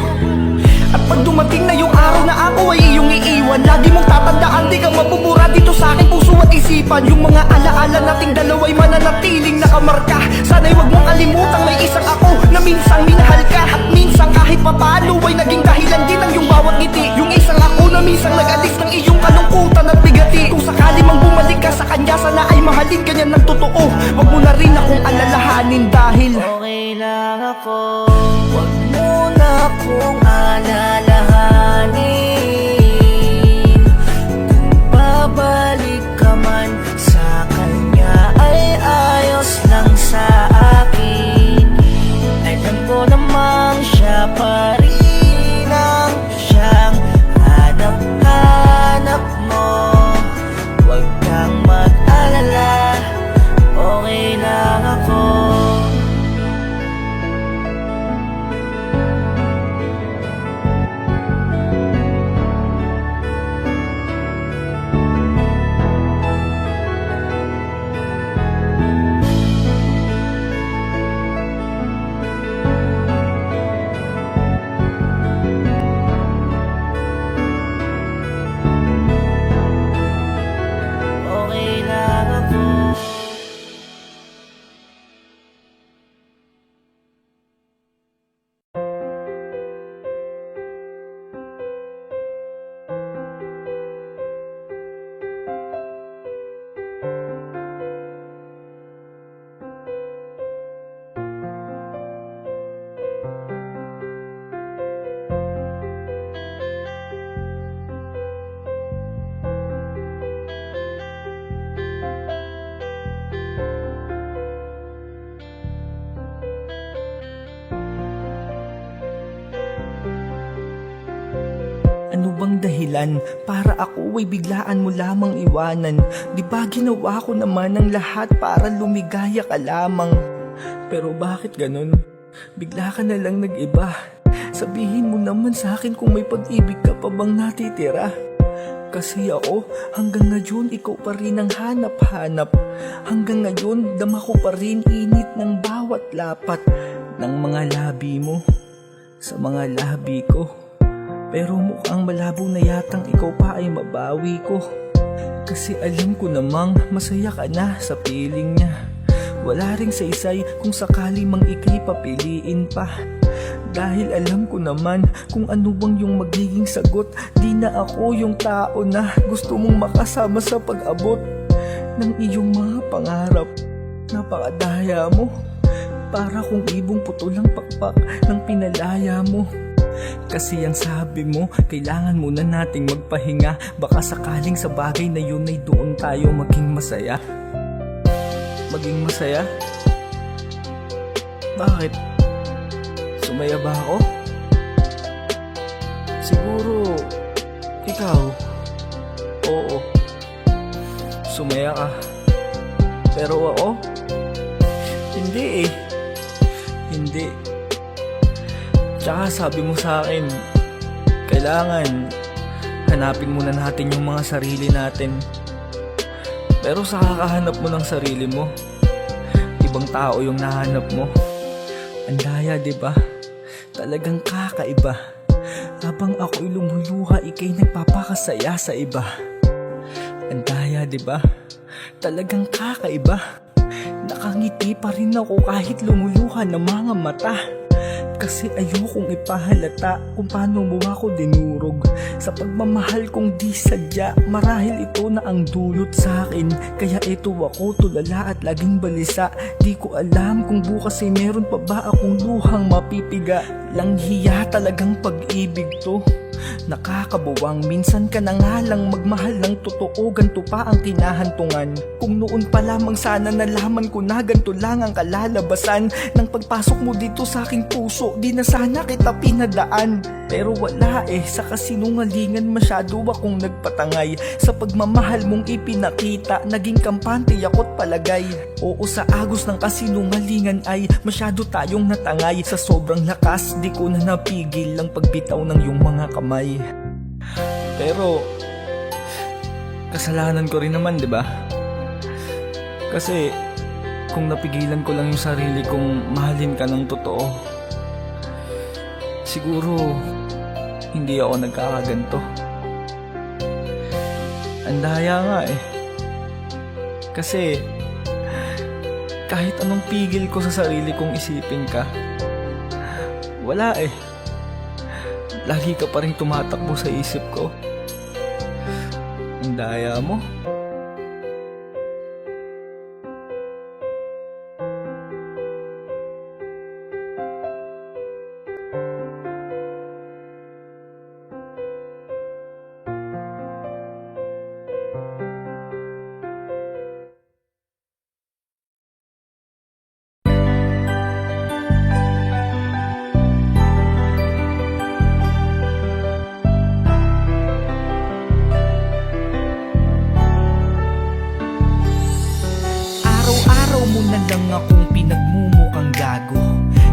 At pag dumating na yung araw na ako ay iyong iiwan, lagi mong tatandaan, di ka mabubura dito sa aking puso at isipan. Yung mga alaala nating dalawa'y mananatiling nakamarka. Sana'y wag mong kalimutang may isang ako na minsang minahal ka. At minsang kahit papalo ay naging dahilan din ang iyong bawat ngiti. Yung isang ako na minsang nag-alis ng iyong kalungkutan at bigati. Kung sakali mang bumalik ka sa kanya, sana ay mahalin ka niya ng totoo. Wag mo na rin akong alalahanin dahil okay lang ako. Huwag mo na akong alalahanin. Kung babalik ka man sa kanya ay ayos lang sa akin. Alam ko namang siya pa rin ang siyang hanap-hanap mo. Huwag kang mag-alala, okay lang ako. Okay lang ako. ano bang dahilan para ako ay biglaan mo lamang iwanan? Di ba ginawa ko naman ang lahat para lumigaya ka lamang? Pero bakit ganun? Bigla ka na lang nag-iba. Sabihin mo naman sa akin kung may pag-ibig ka pa bang natitira. Kasi ako, hanggang ngayon ikaw pa rin ang hanap-hanap. Hanggang ngayon, dama ko pa rin init ng bawat lapat ng mga labi mo sa mga labi ko. Pero mukhang malabo na yatang ikaw pa ay mabawi ko. Kasi alam ko namang masaya ka na sa piling niya. Wala ring saysay kung sakali mang ika'y papiliin pa. Dahil alam ko naman kung ano bang yung magiging sagot. Di na ako yung tao na gusto mong makasama sa pag-abot ng iyong mga pangarap. Napakadaya mo, para kung ibong putulang pakpak ng pinalaya mo. Kasi ang sabi mo, kailangan muna nating magpahinga. Baka sakaling sa bagay na yun ay doon tayo maging masaya. Maging masaya? Bakit? Sumaya ba ako? Siguro, ikaw. Oo. Sumaya ka. Pero ako? Hindi eh. Hindi. Tsaka sabi mo sa akin, kailangan hanapin muna natin yung mga sarili natin. Pero sa kakahanap mo ng sarili mo, ibang tao yung nahanap mo. Ang daya, diba? Talagang kakaiba. Habang ako'y lumuluha, ika'y nagpapakasaya sa iba. Ang daya, diba? Talagang kakaiba. Nakangiti pa rin ako kahit lumuluha ng mga mata. Kasi ayokong ipahalata kung paano mo ako dinurog. Sa pagmamahal kong di sadya, marahil ito na ang dulot sa akin. Kaya ito ako tulala at laging balisa. Di ko alam kung bukas ay meron pa ba akong luhang mapipiga. Langhiya talagang pag-ibig to, nakakabuwang. Minsan ka na nga lang magmahal ng totoo, ganto pa ang kinahantungan. Kung noon pa lamang sana nalaman ko na ganto lang ang kalalabasan ng pagpasok mo dito sa aking puso, di na sana kita pinadaan. Pero wala sa kasinungalingan masyado akong nagpatangay. Sa pagmamahal mong ipinakita, naging kampante ako't palagay. Oo, sa agos ng kasinungalingan ay masyado tayong natangay. Sa sobrang lakas, di ko na napigil ang pagbitaw ng iyong mga kamay. Pero kasalanan ko rin naman, di ba? Kasi kung napigilan ko lang yung sarili kong mahalin ka ng totoo, siguro hindi ako nagkakaganto. Ang daya nga Kasi kahit anong pigil ko sa sarili kong isipin ka, wala Lagi ka pa rin tumatakbo sa isip ko. Ang daya mo. Mo na lang akong pinagmumukhang gago,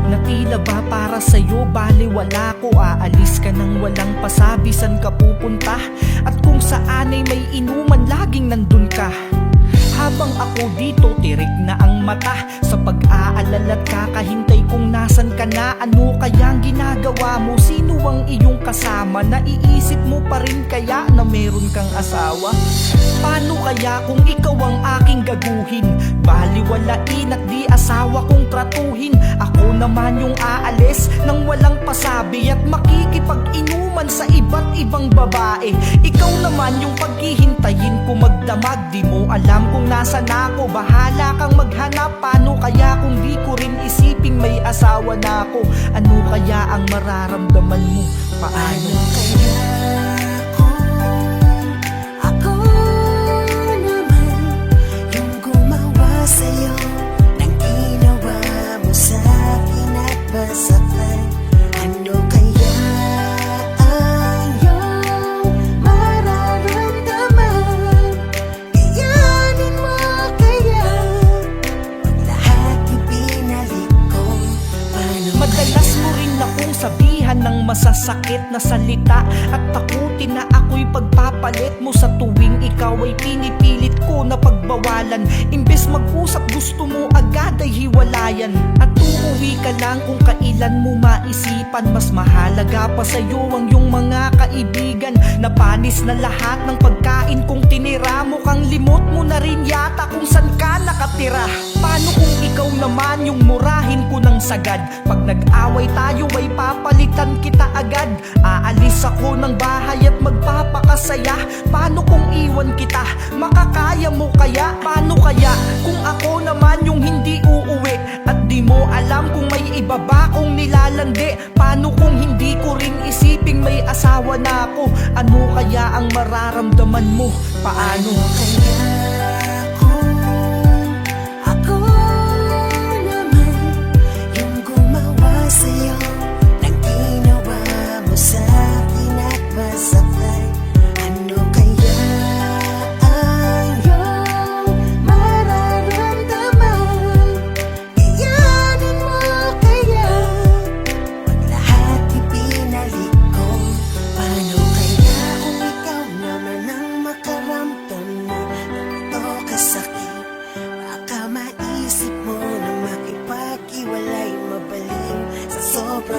na tila ba para sa'yo baliwala ko. Aalis ka nang walang pasabi san ka pupunta, at kung saan ay may inuman laging nandun ka. Habang ako dito tirik na ang mata sa pag-aalala at kakahintay kung nasan ka na. Ano kayang ginagawa mo? Sino ang iyong kasama? Naiisip mo pa rin kaya na meron kang asawa? Paano kaya kung ikaw ang aking gaguhin? Baliwalain at di asawa kong tratuhin. Ako naman yung aalis nang walang pasabi at makikipag-inuman sa iba't ibang babae. Ikaw naman yung paghihintayin ko magdamag. Di mo alam kung nasan ako, bahala kang maghanap. Paano kaya kung di ko rin isiping may asawa na ako? Ano kaya ang mararamdaman mo? Paano kaya? Ng masasakit na salita at takutin na ako'y pagpapalit mo. Sa tuwing ikaw ay pinipilit ko na pagbawalan, imbes mag-usap gusto mo agad ay hiwalayan. At uuwi ka lang kung kailan mo maisipan. Mas mahalaga pa sa'yo ang iyong mga kaibigan. Napanis na lahat ng pagkain kong tinira mo. Kang limot mo na rin yata kung saan ka nakatira. Paano kung ikaw naman yung murahin ko ng sagad? Pag nag-away tayo ay papalitan kita agad. Aalis ako ng bahay at magpapakasaya. Paano kung iwan kita? Makakaya mo kaya? Paano kaya kung ako naman yung hindi uuwi? At di mo alam kung may iba ba kong nilalandi? Paano kung hindi ko rin isiping may asawa na ako? Ano kaya ang mararamdaman mo? Paano kaya?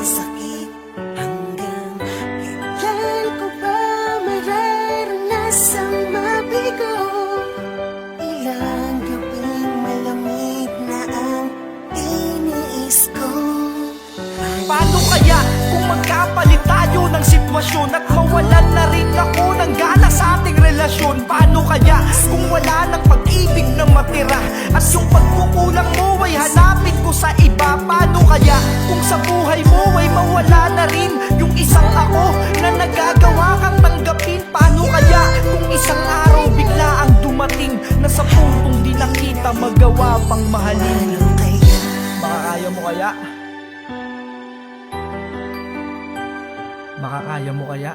Sakit hanggang kailan ko ba mararanasang mabigo? Ilang gabing malamig na ang iniis ko. Paano kaya kung magkapalit tayo ng sitwasyon at mawalan na rin ako ng gana sa ating relasyon? Paano kaya kung wala ng pag-ibig na matira at yung pagkukulang mo ay hanapin ko sa iba? Paano kaya kung sa buhay mo ay mawala na rin yung isang ako na nagagawa kang tanggapin? Paano kaya kung isang araw bigla ang dumating na sa puntong di na kita magawa pang mahalin? Makakaya mo kaya? Makakaya mo kaya?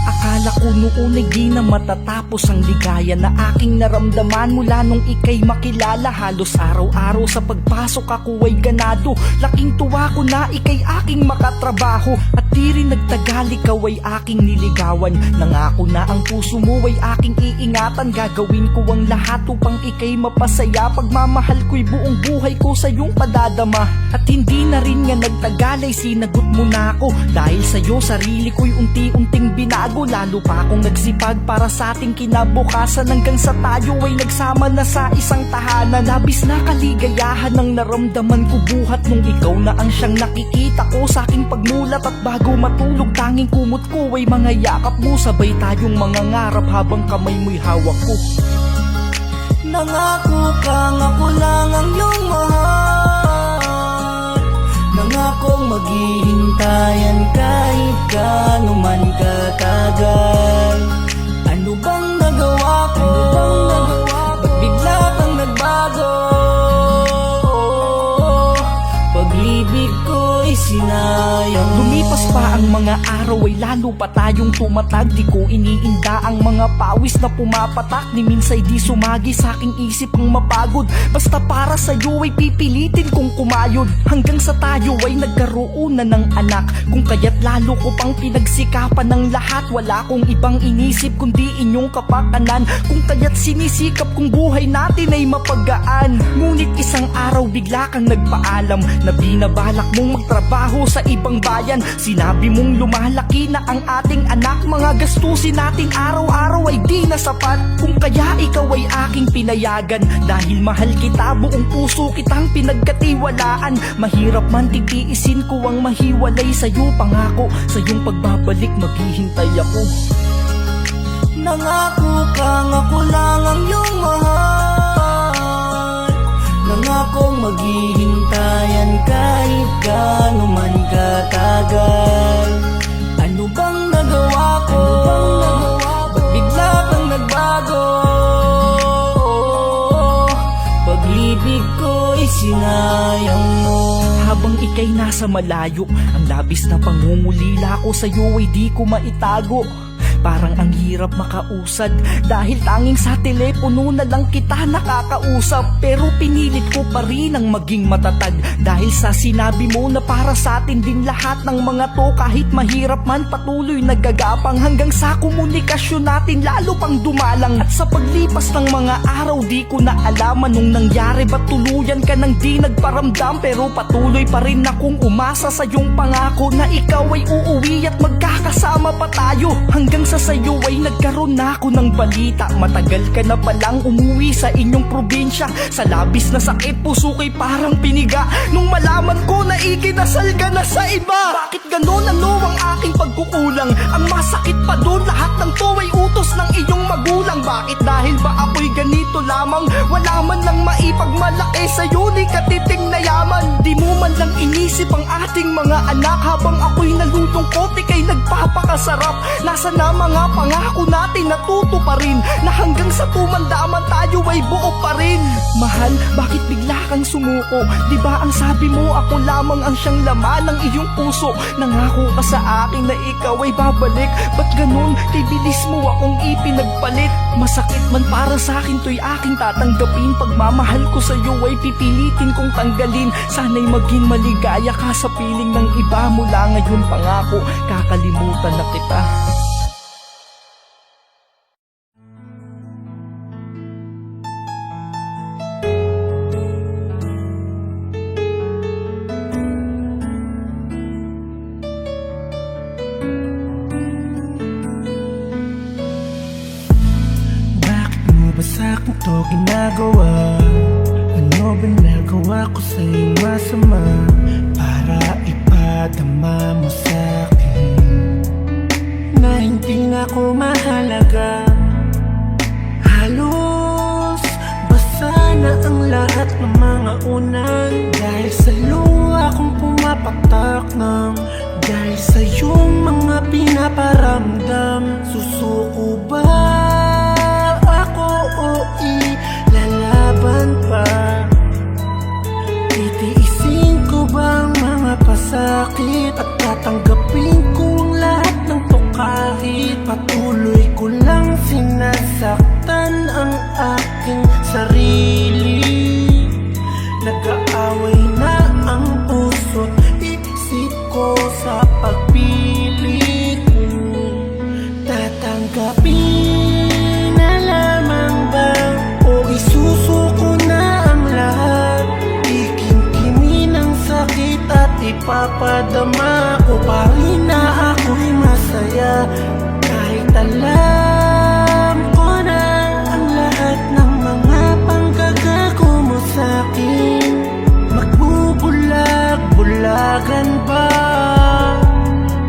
Akala ko noon ay di na matatapos ang ligaya na aking naramdaman mula nung ika'y makilala. Halos araw-araw sa pagpasok ako ay ganado. Laking tuwa ko na ika'y aking makatrabaho at di rin nagtagal ikaw ay aking niligawan. Nangako na ang puso mo ay aking iingatan. Gagawin ko ang lahat upang ika'y mapasaya. Pagmamahal ko'y buong buhay ko sa iyong padadama. At hindi na rin nga nagtagal ay sinagot mo na ako. Dahil sa'yo sarili ko'y unti-unting binago. Lalo pa akong nagsipag para sa ating kinabukasan hanggang sa tayo ay nagsama na sa isang tahanan. Labis na kaligayahan ang naramdaman ko buhat nung ikaw na ang siyang nakikita ko sa aking pagmulat. At bago matulog tanging kumot ko ay mga yakap mo. Sabay tayong mangangarap habang kamay mo'y hawak ko. Nangako kang ako lang ang iyong mahal. Nangakong maghihintayan kahit gaano man katagal. Ano bang nagawa ko? Ba't bigla kang nagbago? Pag-ibig ko'y sinayang mo. Lumipas pa ang mga araw ay lalo pa tayong tumatag. Di ko iniinda ang mga pawis na pumapatak. Ni minsay di sumagi sa aking isip ang mapagod. Basta para sa'yo ay pipilitin kong kumayod. Hanggang sa tayo ay nagkaroon na ng anak. Kung kaya't lalo ko pang pinagsikapan ng lahat. Wala kong ibang inisip kundi inyong kapakanan. Kung kaya't sinisikap kong buhay natin ay mapagaan. Ngunit isang araw bigla kang nagpaalam na binabalak mong magtrabaho sa ibang bayan. Sinabi mong lumalaki na ang ating anak. Mga gastusin natin araw-araw ay di na sapat. Kung kaya ikaw ay aking pinayagan. Dahil mahal kita, buong puso kitang pinagkatiwalaan. Mahirap man titiisin ko ang mahiwalay sa'yo. Pangako, sa iyong pagbabalik maghihintay ako. Nangako kang ako lang ang iyong mahal. Nangakong maghihintayan kahit gaano man katagal. Ano bang nagawa ko? Ba't bigla kang nagbago? Pag-ibig ko'y sinayang mo. Habang ika'y nasa malayo, ang labis na pangungulila ko sa'yo ay di ko maitago. Parang ang hirap makausad dahil tanging sa telepono na lang kita nakakausap. Pero pinilit ko pa rin ang maging matatag dahil sa sinabi mo na para sa atin din lahat ng mga to. Kahit mahirap man patuloy nagagapang hanggang sa komunikasyon natin lalo pang dumalang. At sa paglipas ng mga araw di ko na alaman nung nangyari ba't tuluyan ka nang di nagparamdam. Pero patuloy pa rin akong umasa sa iyong pangako na ikaw ay uuwi at magkakasama pa tayo. Hanggang sa sayo ay nagkaroon na ako ng balita. Matagal ka na palang umuwi sa inyong probinsya. Sa labis na sakit puso ko'y parang piniga nung malaman ko na ikinasal ka na sa iba. Bakit ganon? Ano ang aking pagkukulang? Ang masakit pa doon, lahat ng to ay utos ng iyong magulang. Bakit dahil ba ako'y ganito lamang? Wala man lang maipagmalaki sa'yo, di ka titing na yaman. Di mo man lang inisip ang ating mga anak. Habang ako'y nalulungkot, ika'y nagpapakasarap. Nasa na mga pangako natin natuto pa rin, na hanggang sa tumanda man tayo ay buo pa rin. Mahal, bakit bigla kang sumuko? Di ba ang sabi mo ako lamang ang siyang laman ng iyong puso? Nangako ka sa akin na ikaw ay babalik. Ba't ganun? Kay bilis mo akong ipinagpalit. Masakit man para sa akin to'y aking tatanggapin. Pagmamahal ko sa'yo ay pipilitin kong tanggalin. Sana'y maging maligaya ka sa piling ng iba. Mula ngayon pangako, kakalimutan na kita. Bakit mo ba sa'kin to ginagawa? Ano ba nagawa ko sa'yo masama? Para ipadama mo sa'kin na hindi na ako mahalaga. Halos basa na ang lahat ng mga unan, dahil sa luha kong pumapatak ng dahil sa iyong mga pinaparamdam. Susuko ba ako o ilalaban pa? Titiisin ko ba ang mga pasakit at tatanggapin ko ang lahat ng to kahit patuloy ko lang sinasaktan ang aking sarili? Nag-aaway na ang puso't isip ko sa pagpili kung tatanggapin na lamang ba o isusuko na ang lahat. Ikimkimin ang sakit at ipapadama ko pa rin na ako'y masaya, kahit alam ko na ang lahat ng mga panggagago mo sa'kin. Magbubulag-bulagan ba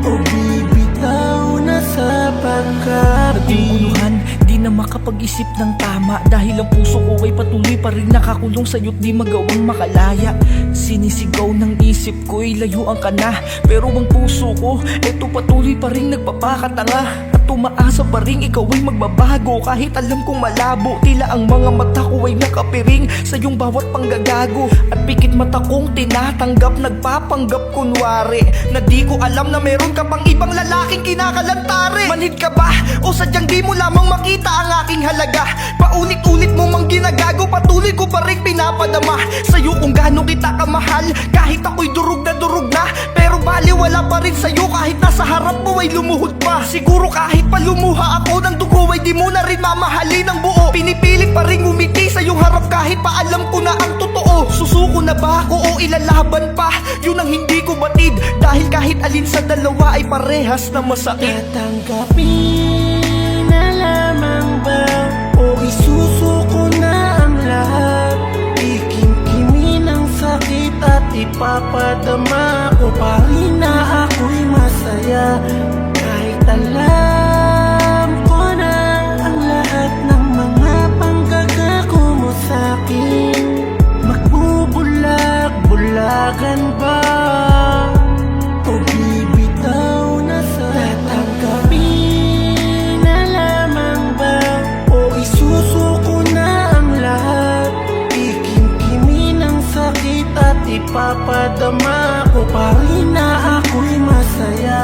o bibitaw na sa pagkabig? Naguguluhan, di na makapag-isip ng tama, dahil ang puso ko ay patuloy pa rin nakakulong sa'yo't di magawang makalaya. Sinisigaw ng isip ko'y layuan ka na, pero ang puso ko eto patuloy pa rin nagpapakatanga. At tumaasa pa rin ikaw ay magbabago, kahit alam kong malabo. Tila ang mga mata ko ay nakapiring sa iyong bawat panggagago. At pikit mata kong tinatanggap, nagpapanggap kunwari na di ko alam na meron ka pang ibang lalaking kinakalantari. Manhid ka ba o sadyang di mo lamang makita ang aking halaga? Paulit-ulit mo mang ginagago, patuloy ko pa rin pinapadama sa'yo kung gaano kita kamahal. Kahit ako'y durog na, pero baliwala pa rin sa'yo kahit nasa harap mo ay lumuhod pa. Siguro kahit pa lumuha ako ng dugo ay di mo na rin mamahalin ng buo. Pinipilit pa rin ngumiti sa iyong harap kahit pa alam ko na ang totoo. Susuko na ba ako o ilalaban pa? Yun ang hindi ko batid, dahil kahit alin sa dalawa ay parehas na masakit. Tatanggapin na lamang ba o isusuko na ang lahat? Ikimkimin ang sakit at ipapadama ko pa rin na ako'y masaya, kahit alam ko na ang lahat ng mga panggagago mo sa'kin. Magbubulag-bulagan ba o bibitaw na sa tatanggapin na lamang ba o isusuko na ang lahat? Ikimkimin ang sakit at ipapadama ko pa rin na ako'y masaya,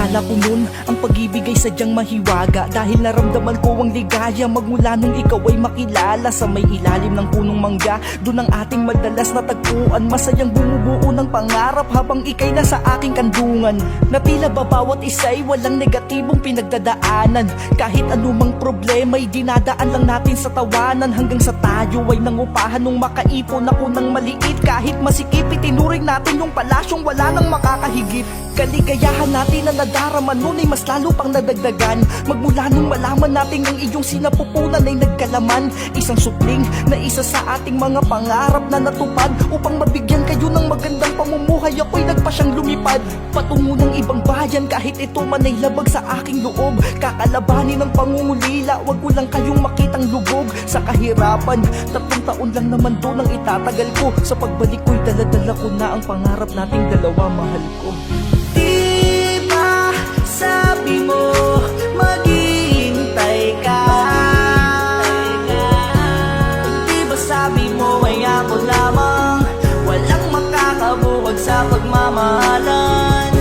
Akala ko nun ang pag-ibig ay sadyang mahiwaga, dahil naramdaman ko ang ligaya magmula nung ikaw ay makilala. Sa may ilalim ng punong mangga, dun ang ating madalas natagpuan. Masayang bumubuo ng pangarap habang ikay nasa aking kandungan, na tila ba bawat isa'y walang negatibong pinagdadaanan. Kahit anumang problema'y dinadaan lang natin sa tawanan, hanggang sa tayo ay nangupahan nung makaipon ako ng maliit. Kahit masikip, itinuring natin yung palasyong wala nang makakahigit. Kaligayahan natin na nadarama nun ay mas lalo pang nadagdagan, magmula nung malaman natin ang iyong sinapupunan ay nagkalaman. Isang supling na isa sa ating mga pangarap na natupad, upang mabigyan kayo ng magandang pamumuhay. Ako'y nagpa siyang lumipad patungo ng ibang bayan, kahit ito man ay labag sa aking loob. Kakalabanin ng pangungulila, wag ko lang kayong makitang lubog sa kahirapan. 3 taon lang naman doon ang itatagal ko, sa pagbalik ko'y daladala ko na ang pangarap nating dalawa, mahal ko. Diba sabi mo maghihintay ka? Diba sabi mo ay ako lamang, walang makakabuwag sa pagmamahalan?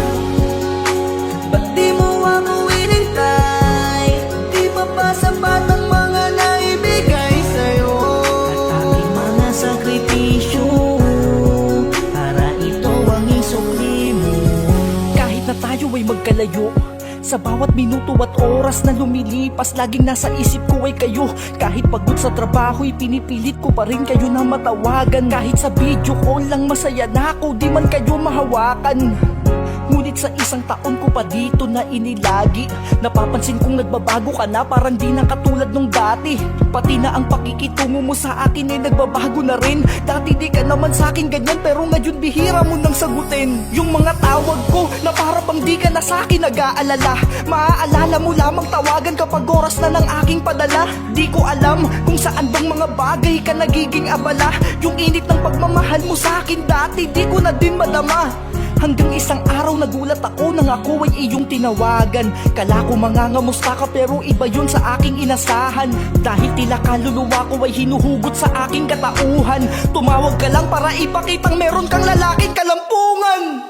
Ba't di mo ako inintay? Di ba pa sapat ang mga naibigay sa'yo? At aking mga sakripisyo para ito ang isukli mo. Kahit na tayo ay magkalayo, sa bawat minuto at oras na lumilipas, laging nasa isip ko ay kayo. Kahit pagod sa trabaho'y pinipilit ko pa rin kayo na matawagan. Kahit sa video call lang masaya na ako, di man kayo mahawakan. Ngunit sa isang taon ko pa dito na inilagi, napapansin kong nagbabago ka na, parang di na katulad nung dati. Pati na ang pakikitungo mo sa akin ay nagbabago na rin. Dati di ka naman sa akin ganyan, pero ngayon bihira mo nang sagutin yung mga tawag ko, na para pang di ka na sa akin nag-aalala. Maaalala mo lamang tawagan kapag oras na ng aking padala. Di ko alam kung saan bang mga bagay ka nagiging abala. Yung init ng pagmamahal mo sa akin dati, di ko na din madama. Hanggang isang araw nagulat ako nang ako ay iyong tinawagan. Kala ko mangangamusta ka, pero iba yun sa aking inasahan. Dahil tila kaluluwa ko ay hinuhugot sa aking katauhan. Tumawag ka lang para ipakitang meron kang lalaking kalampungan.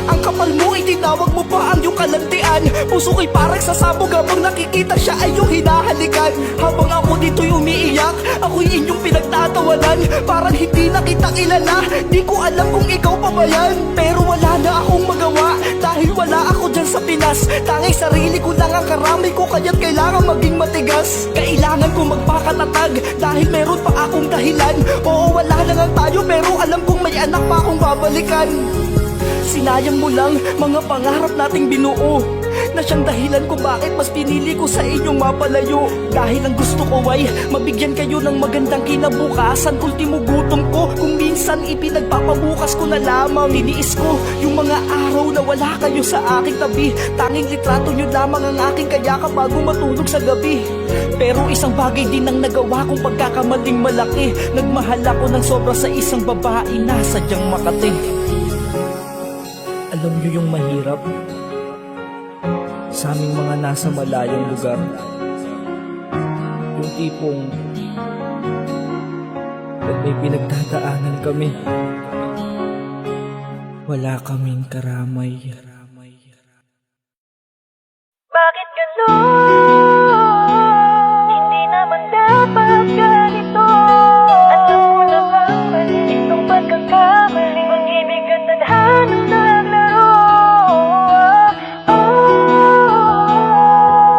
Ang kapal mo, itinawag mo pa ang iyong kalantian. Puso ko'y parang sasabog habang nakikita siya ay iyong hinahalikan. Habang ako dito'y umiiyak, ako'y inyong pinagtatawanan. Parang hindi na kita kilala, di ko alam kung ikaw pa ba yan. Pero wala na akong magawa, dahil wala ako dyan sa Pinas. Tanging sarili ko lang ang karamay ko, kaya't kailangan maging matigas. Kailangan ko magpakatatag, dahil meron pa akong dahilan. Oo, wala na nga tayo, pero alam kong may anak pa akong babalikan. Sinayang mo lang mga pangarap nating binuo, na siyang dahilan kung bakit mas pinili ko sa inyong mapalayo. Dahil ang gusto ko ay mabigyan kayo ng magandang kinabukasan. Ultimo gutom ko kung minsan ipinagpapabukas ko na lamang. Tiniis ko yung mga araw na wala kayo sa aking tabi. Tanging litrato nyo lamang ang aking kayakap bago matulog sa gabi. Pero isang bagay din ang nagawa kong pagkakamaling malaki. Nagmahal ako ng sobra sa isang babae na sadyang Makati. Alam nyo yung mahirap sa aming mga nasa malayong lugar, yung tipong pag may pinagdadaanan kami, wala kaming karamay. Bakit ganon? Hindi naman dapat ganito. Alam ko namang mali itong pagkakamali. Pag-ibig at tadhanang naglaro.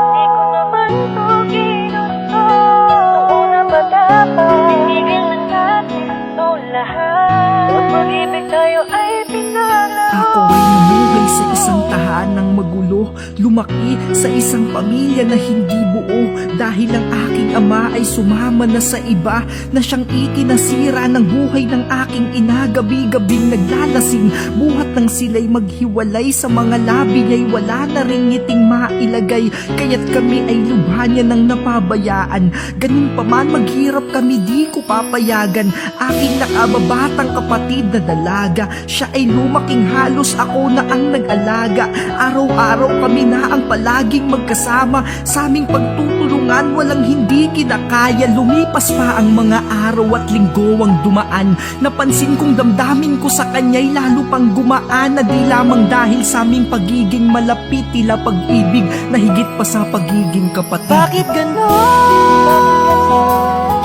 Di ko naman to ginusto. Noong una pa dapat tigil na natin ito lahat. Pag-ibig tayo ay pinaglaro. Ako ay namuhay sa isang tahanang magulo, lumaki sa isang pamilya na hindi buo. Dahil ang aking ama ay sumama na sa iba, na siyang ikinasira ng buhay ng aking ina. Gabi-gabing naglalasing, buhat nang sila'y maghiwalay. Sa mga labi niya'y wala na ring ngiting mailagay, kaya't kami ay lubha niya nang napabayaan. Ganun pa man maghirap kami, di ko papayagan. Aking nakababatang kapatid na dalaga, siya ay lumaking halos ako na ang nag-alaga. Araw-araw kami na ang palaging magkasama. Sa aming pagtutulungan, walang hindi kinakaya. Lumipas pa ang mga araw at linggo ang dumaan. Napansin kong damdamin ko sa kanya'y lalo pang gumaan. Na di lamang dahil sa aming pagiging malapit, tila pag-ibig na higit pa sa pagiging kapatid. Bakit ganon?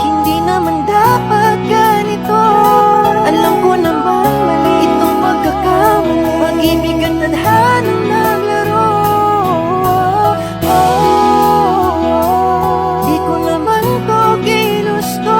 Hindi naman dapat ganito. Alam ko naman mali itong pagkakamali. Pag-ibig at tadhanang naglaro. Di ko naman to ginusto.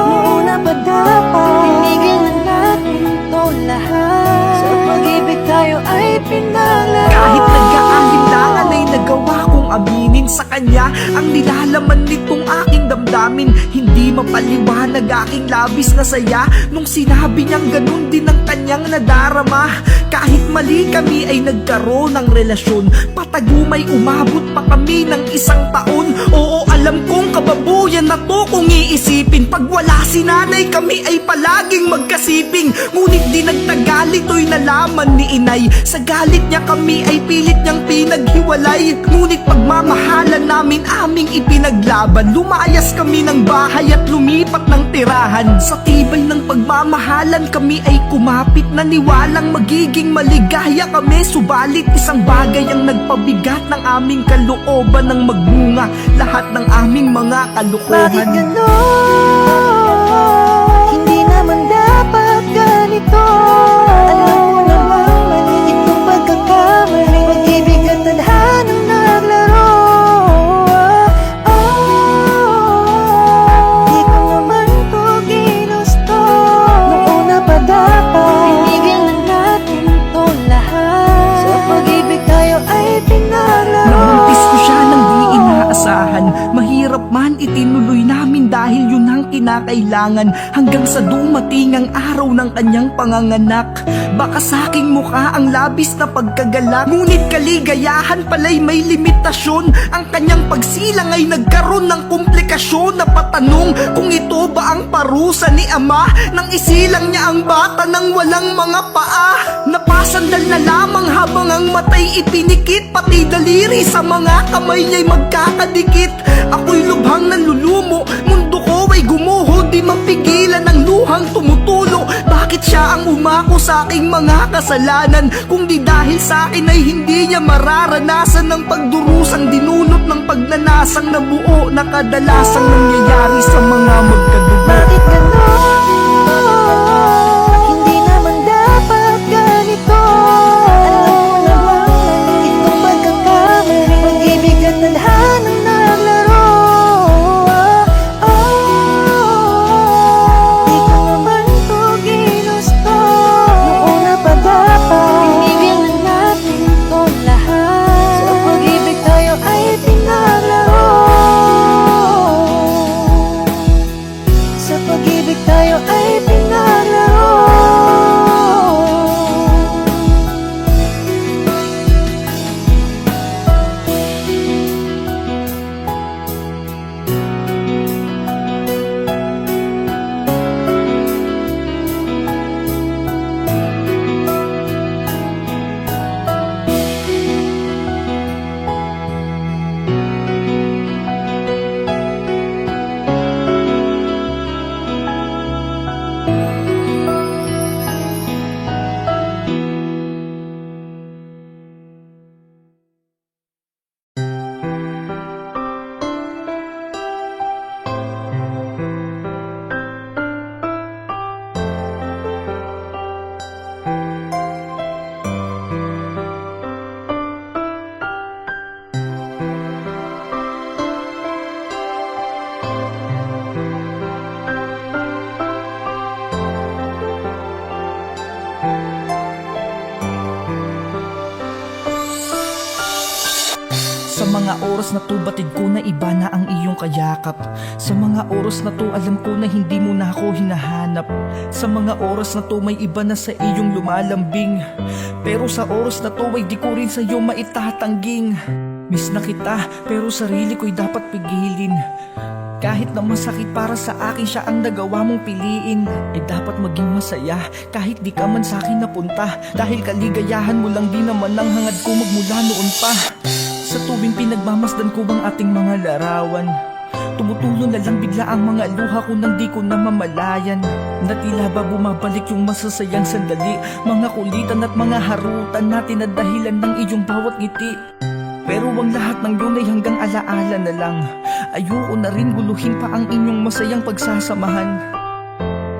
Noon na ba dapat tinigil na natin to lahat? Sa pag-ibig tayo ay pinaglaro. Kahit nagkaalinlangan ay nagawa kong aminin sa kanya ang nilalaman nitong aking damdamin. Hindi mapaliwanag aking labis na saya nung sinabi niyang ganun din ang kanyang nadarama. Kahit mali kami ay nagkaroon ng relasyon, patagumay umabot pa kami ng 1 taon. Oo, alam kong kababuyan na to kung iisipin. Pag wala si nanay kami ay palaging magkasiping. Ngunit di nagtagal ito'y nalaman ni inay. Sa galit niya kami ay pilit niyang pinaghiwalay. Ngunit pagmamahalan namin aming ipinaglaban. Lumayas kami ng bahay at lumipat ng tirahan. Sa tibay ng pagmamahalan kami ay kumapit. Naniwalang magiging maligaya kami. Subalit isang bagay ang nagpabigat ng aming kalooban ng magbunga lahat ng aming mga kalokohan. Bakit ganon? Hindi naman dapat ganito. Alam ko naman mali itong pagkakamali. Pag-ibig at tadhanang naglaro. Di ko naman to ginusto. Noon na pa dapat tinigil na natin to lahat. Sa pag-ibig tayo ay pinaglaro. Nauntis ko siya ng di inaasahan. Mahirap man itinuloy namin dahil yun ang kinakailangan. Hanggang sa dumating ang araw ng kanyang panganganak. Baka sa aking mukha ang labis na pagkagalak, ngunit kaligayahan pala'y may limitasyon. Ang kanyang pagsilang ay nagkaroon ng komplikasyon. Napatanong kung ito ba ang parusa ni ama nang isilang niya ang bata ng walang mga paa. Napasandal na lamang habang ang matay ipinikit, pati daliri sa mga kamay niya'y magkakadikit. Ako'y lubhang nanlulumo, mundo ko ay gumuho, di mapigilan ang luhang tumutulo. Bakit siya ang umako sa aking mga kasalanan? Kung di dahil sa akin ay hindi niya mararanasan ng pagdurusang dinulot ng pagnanasang nabuo na kadalasang nangyayari sa mga magkadugo. Bakit ganon? Hindi naman dapat ganito. Alam ko naman mali itong pagkakamali. Pag-ibig at tadhanang naglaro. Di ko naman to ginusto. Noon na pa dapat tinigil na natin to lahat. Sa pag-ibig tayo ay pinaglaro. Sa pag-ibig tayo ay pinaglaro. Sa mga oras na to, batid ko na iba na ang iyong kayakap. Sa mga oras na to, alam ko na hindi mo na ako hinahanap. Sa mga oras na to, may iba na sa iyong lumalambing. Pero sa oras na to, ay di ko rin sa'yo maitatangging. Miss na kita, pero sarili ko'y dapat pigilin. Kahit na masakit para sa akin siya ang nagawa mong piliin, ay dapat maging masaya kahit di ka man sa akin napunta. Dahil kaligayahan mo lang din naman ang hangad ko magmula noon pa. Sa tuwing pinagmamasdan ko bang ating mga larawan, tumutulo na lang bigla ang mga luha ko nang di ko namamalayan. Na tila ba bumabalik yung masasayang sandali, mga kulitan at mga harutan natin na dahilan ng iyong bawat ngiti. Pero ang lahat ng yun ay hanggang alaala na lang. Ayoko na rin guluhin pa ang inyong masayang pagsasamahan.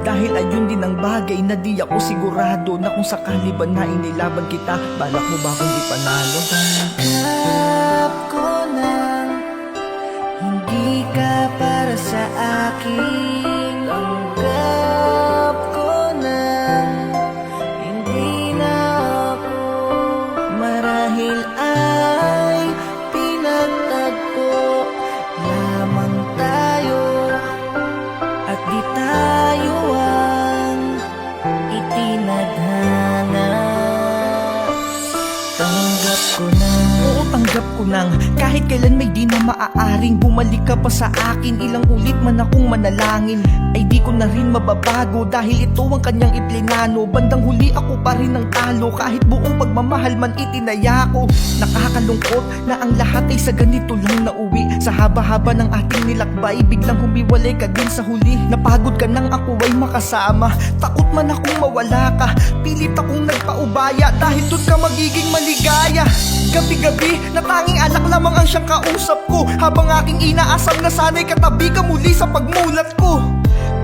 Dahil ayun din ang bagay na di ako sigurado na kung sakali ba na inilaban kita, balak mo ba akong ipanalo? Tanggap ko nang hindi ka para sa akin. Tanggap ko nang hindi na ako. Marahil ay pinagtagpo lamang tayo, at di tayo ang itinadhana. Tanggap ko na. Oo, tanggap ko nang kahit kailan may di na maaaring bumalik ka pa sa akin. Ilang ulit man akong manalangin, ay di ko na rin mababago dahil ito ang kanyang iplinano. Bandang huli ako pa rin ng talo, kahit buong pagmamahal man itinaya ko. Nakakalungkot na ang lahat ay sa ganito lang nauwi. Sa haba-haba ng ating nilakbay, biglang humiwalay ka din sa huli. Napagod ka nang ako ay makasama, takot man akong mawala ka. Pilit akong nagpaubaya dahil doon ka magiging maligaya. Gabi-gabi na tanging anak lamang ang siyang kausap ko, habang aking inaasam na sana'y katabi ka muli sa pagmulat ko.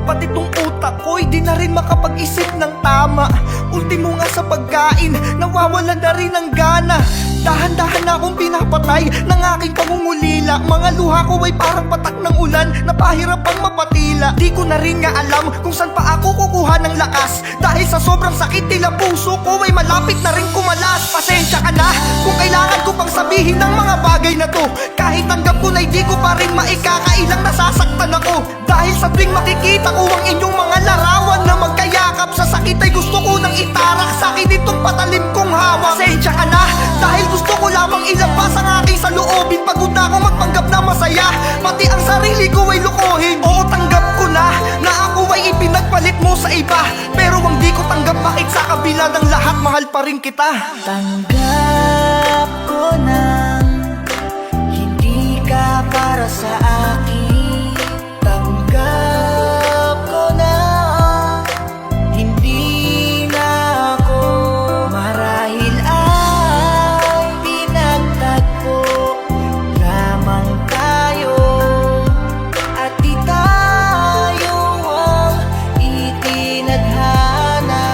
Pati tong utak ko'y di na rin makapag-isip ng tama. Ultimo nga sa pagkain, nawawalan na rin ng gana. Dahan-dahan na akong pinapatay ng aking pangungulila. Mga luha ko ay parang patak ng ulan na pahirap pang mapatila. Di ko na rin nga alam kung saan pa ako kukuha ng lakas, dahil sa sobrang sakit tila puso ko ay malapit na rin kumalas. Pasensya ka na kung kailangan ko pang sabihin ng mga bagay na to. Kahit tanggap ko na di ko pa rin maikakailang nasasaktan ako, dahil sa tuwing makikita ko ang inyong mga larawan na magkayakap, sa sakit ay gusto ko nang itarak sa akin itong patalim kong hawak. Pasensya ka na dahil gusto ko lamang ilabas ang aking saloobin. Pagod na ako magpanggap na masaya, pati ang sarili ko ay lukuhin. Oo, tanggap ko na ako ay ipinagpalit mo sa iba, pero ang di ko tanggap bakit sa kabila ng lahat mahal pa rin kita. Tanggap ko nang hindi ka para sa akin. Tanggap ko na hindi na ako. Marahil ay pinagtagpo lamang tayo, at di tayo ang itinadhana.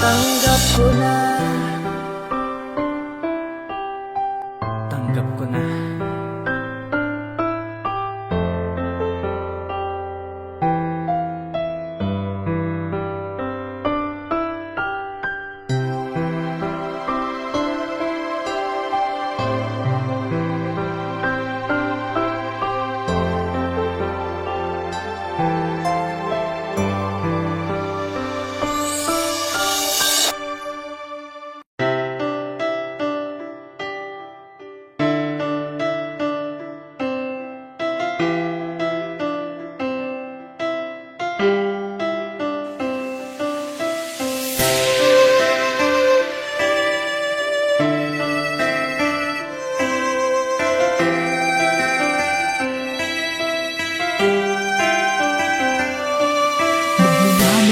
Tanggap ko na. Tanggap ko na.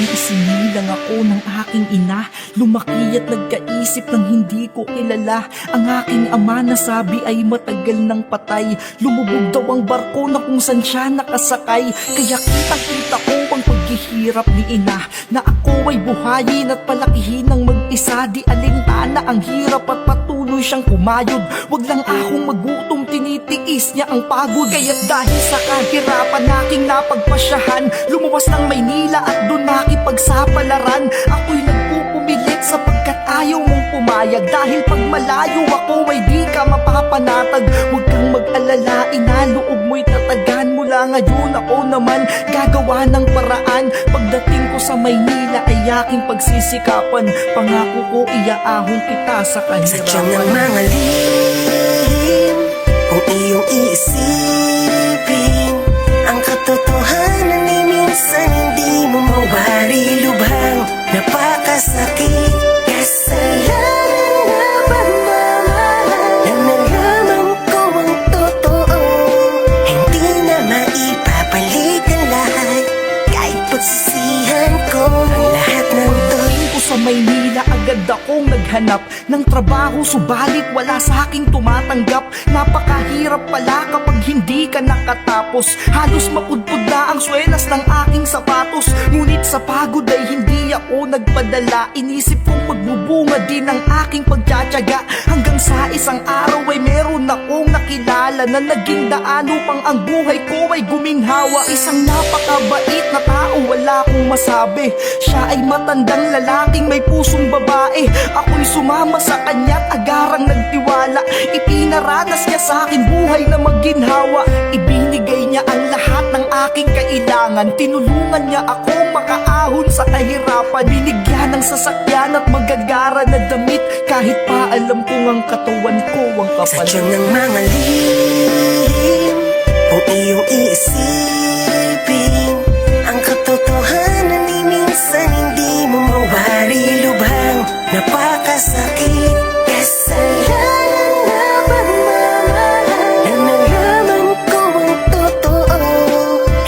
Isinilang ako ng aking ina, lumaki at nagkaisip ng hindi ko kilala. Ang aking ama nasabi ay matagal nang patay, lumubog daw ang barko na kung saan siya nakasakay. Kaya kitang-kita ko ang paghihirap ni ina, na ako ay buhayin at palakihin ng mag-isa. Di alintana ang hirap at patuloy siyang kumayod. Wag lang akong magutom, tinitiis niya ang pagod. Kaya't dahil sa kahirapan aking napagpasyahan, lumuwas ng Maynila at doon nakipagsapalaran. Ako'y nagpupumilit sapagkat ayaw mong pumayag, dahil pag malayo ako ay di ka mapapanatag. Huwag kang mag-alala, inaloob mo'y tatagan. Mula ngayon ako naman gagawa ng paraan. Pagdating ko sa Maynila ay aking pagsisikapan. Pangako ko iaahon kita sa Sadyang ng kahirapan. mga lihim kung iyong iisipin, akong naghanap ng trabaho, subalit wala sa aking tumatanggap. Napakahirap pala kapag hindi ka nakatapos. Halos mapudpud na ang swelas ng aking sapatos. Ngunit sa pagod ay hindi ako nagpadala. Inisip kong magbubunga din ang aking pagtsatsaga, hanggang sa isang araw ay meron akong nakilala na naging daan upang ang buhay ko ay guminhawa. Isang napakabait na tao, wala akong masabi. Siya ay matandang lalaking may pusong babae. Ako'y sumama sa kanya't agarang nagtiwala. Ipinaranas niya sa akin buhay na maginhawa. Ibinigay niya ang lahat ng aking kailangan. Tinulungan niya akong makaahon sa kahirapan. Binigyan ng sasakyan at magagara na damit, kahit pa alam kong ang katawan ko ang kapal. Sadya ng mga lihim kung iyong iisipin, ang katotohanan ay minsan hindi mo mawari lubhang. Napakasakit, kasalanan na pagmamahal, na nalaman ko ang totoo.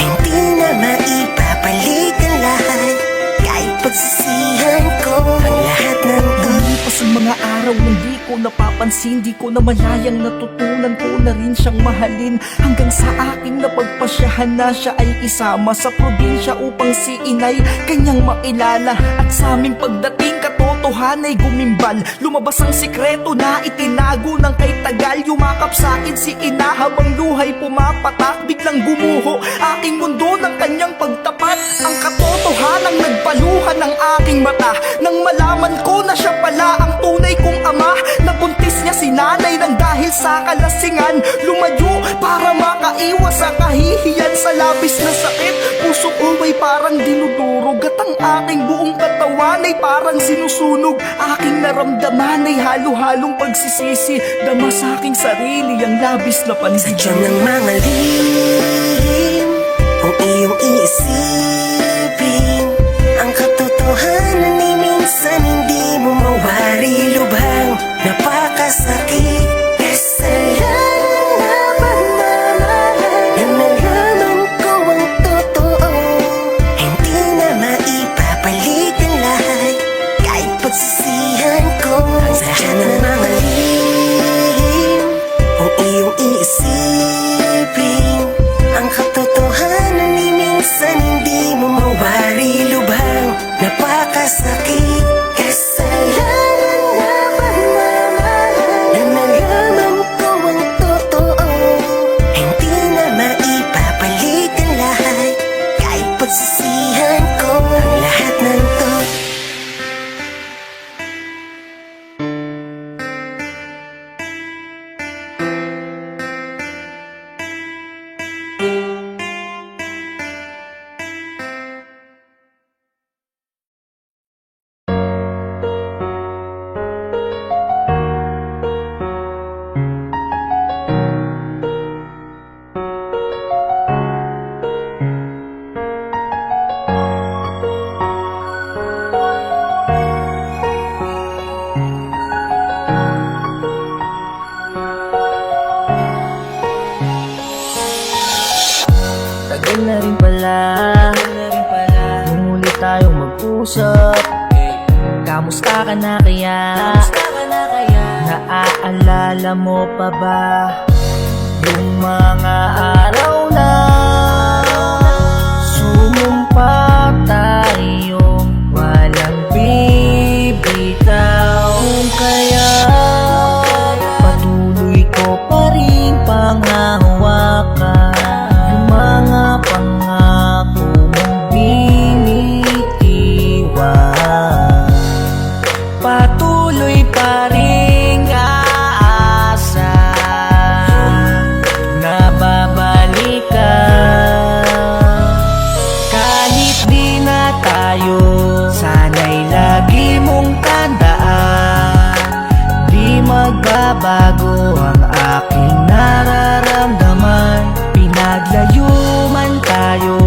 Hindi na maipapalit ang lahat, kahit pagsisihan ko ang lahat ng Lumipas ang mga araw, hindi ko napapansin, di ko na malayang natutunan ko na rin siyang mahalin. Hanggang sa aking napagpasyahan na siya ay isama sa probinsya upang si inay kanyang makilala. At sa aming pagdating, katotohanan ay gumimbal. Lumabas ang sikreto na itinago ng kay tagal. Yumakap sa akin si ina habang luhay pumapatak. Biglang gumuho aking mundo ng kanyang pagtapat. Ang katotohanang nagpaluhan ng aking mata nang malaman ko na siya pala ang tunay kong ama. Nabuntis niya si nanay nang dahil sa kalasingan. Lumayo para makaiwas sa kahihiyan. Sa labis na sakit, puso ko ay parang dinudurog, at ang aking buong katawan ay parang sinusunog. Aking naramdaman ay halo-halong pagsisisi. Dama sa aking sarili ang labis na pandigin. Sadya ng mga lihim kung iyong iisipin, ang katotohanan ay minsan hindi mo mawari lubhang. Napakasakit, kasalanan na pagmamahal, na nalaman ko ang totoo. Hindi na maipapalit ang lahat, kahit pagsisihan ko. Sadya ng mga lihim kung iyong iisipin, ang katotohanan ay minsan hindi mo mawari lubhang. Napakasakit, kasalanan na pagmamahal, na nalaman ko ang totoo. Hindi na maipapalit ang lahat, kahit pagsisihan ko ang lahat ng to. Tagal na rin pala nung ulit tayong mag-usap. Kamusta ka na kaya? Naaalala mo pa ba yung mga araw na sumumpa tayong walang bibitaw? Kung kaya patuloy ko pa rin panghahawakan yung mga pangako mong binitiwan. Patuloy pa rin aasa na babalik ka. Kahit di na tayo, sana'y lagi mong tandaan, di magbabago ang aking nararamdaman. Pinaglayo man tayo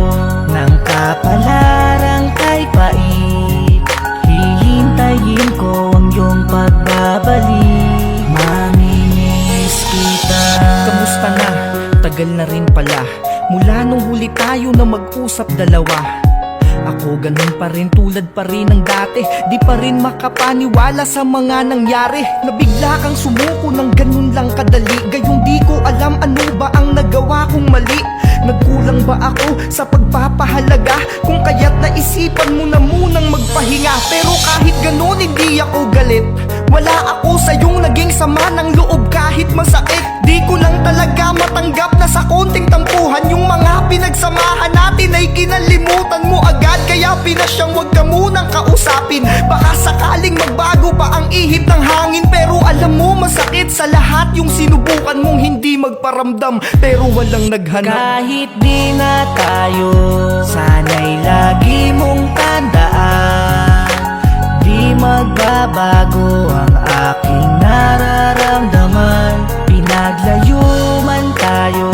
ng kapalarang kay pait, hihintayin ko ang iyong pagbabalik. Mamimiss kita. Kamusta na? Tagal na rin pala mula nung huli tayo na mag-usap dalawa. Ako ganun pa rin, tulad pa rin ng dati. Di pa rin makapaniwala sa mga nangyari. Nabigla kang sumuko ng ganun lang kadali. Gayong di ko alam ano ba ang nagawa kong mali. Nagkulang ba ako sa pagpapahalaga? Kung kaya't naisipan mo na munang magpahinga. Pero kahit ganun hindi ako galit. Wala ako sa iyong naging sama ng loob kahit masakit. Di ko lang talaga matanggap na sa konting tampuhan yung mga pinagsamahan natin ay kinalimutan mo agad. Kaya pinasyang wag ka munang kausapin. Baka sakaling magbago pa ang ihip ng hangin. Pero alam mo masakit sa lahat yung sinubukan mong hindi magparamdam pero walang naghanap. Kahit di na tayo, sana'y lagi mong tandaan. Di magbabago ang aking nararamdaman. Pinaglayo man tayo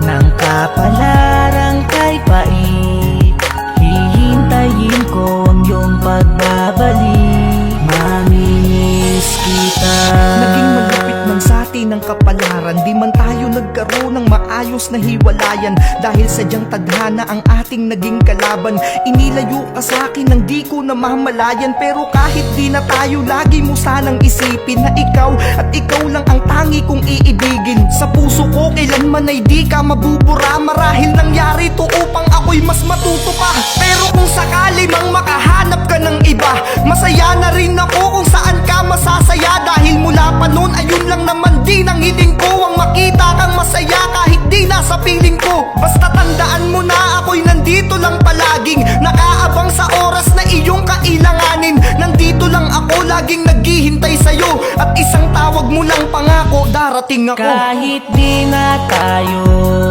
ng kapalarang kay pait. Hihintayin ko ang iyong pagbabalik. Mamimiss kita. Naging malapit man sa atin ang kapalaran. Di man tayo nagkaroon ng maayos na hiwalayan. Dahil sadyang tadhana ang ating naging kalaban. Inilayo ka sa akin nang di ko namamalayan. Pero kahit di na tayo, lagi mo sanang isipin na ikaw at ikaw lang ang tangi kong iibigin. Sa puso ko kailanman ay di ka mabubura. Marahil nangyari to upang ako'y mas matuto pa. Pero kung sakali mang makahanap ka ng iba, masaya na rin ako kung saan ka masasaya. Dahil mula pa noon ayun lang naman din ang hiling ko, ang makita kang masaya kahit di nasa piling ko. Basta tandaan mo na ako'y nandito lang palaging nakaabang sa oras na iyong kailanganin. Nandito lang ako laging naghihintay sa'yo. At isang tawag mo lang pangako, darating ako. Kahit di na tayo,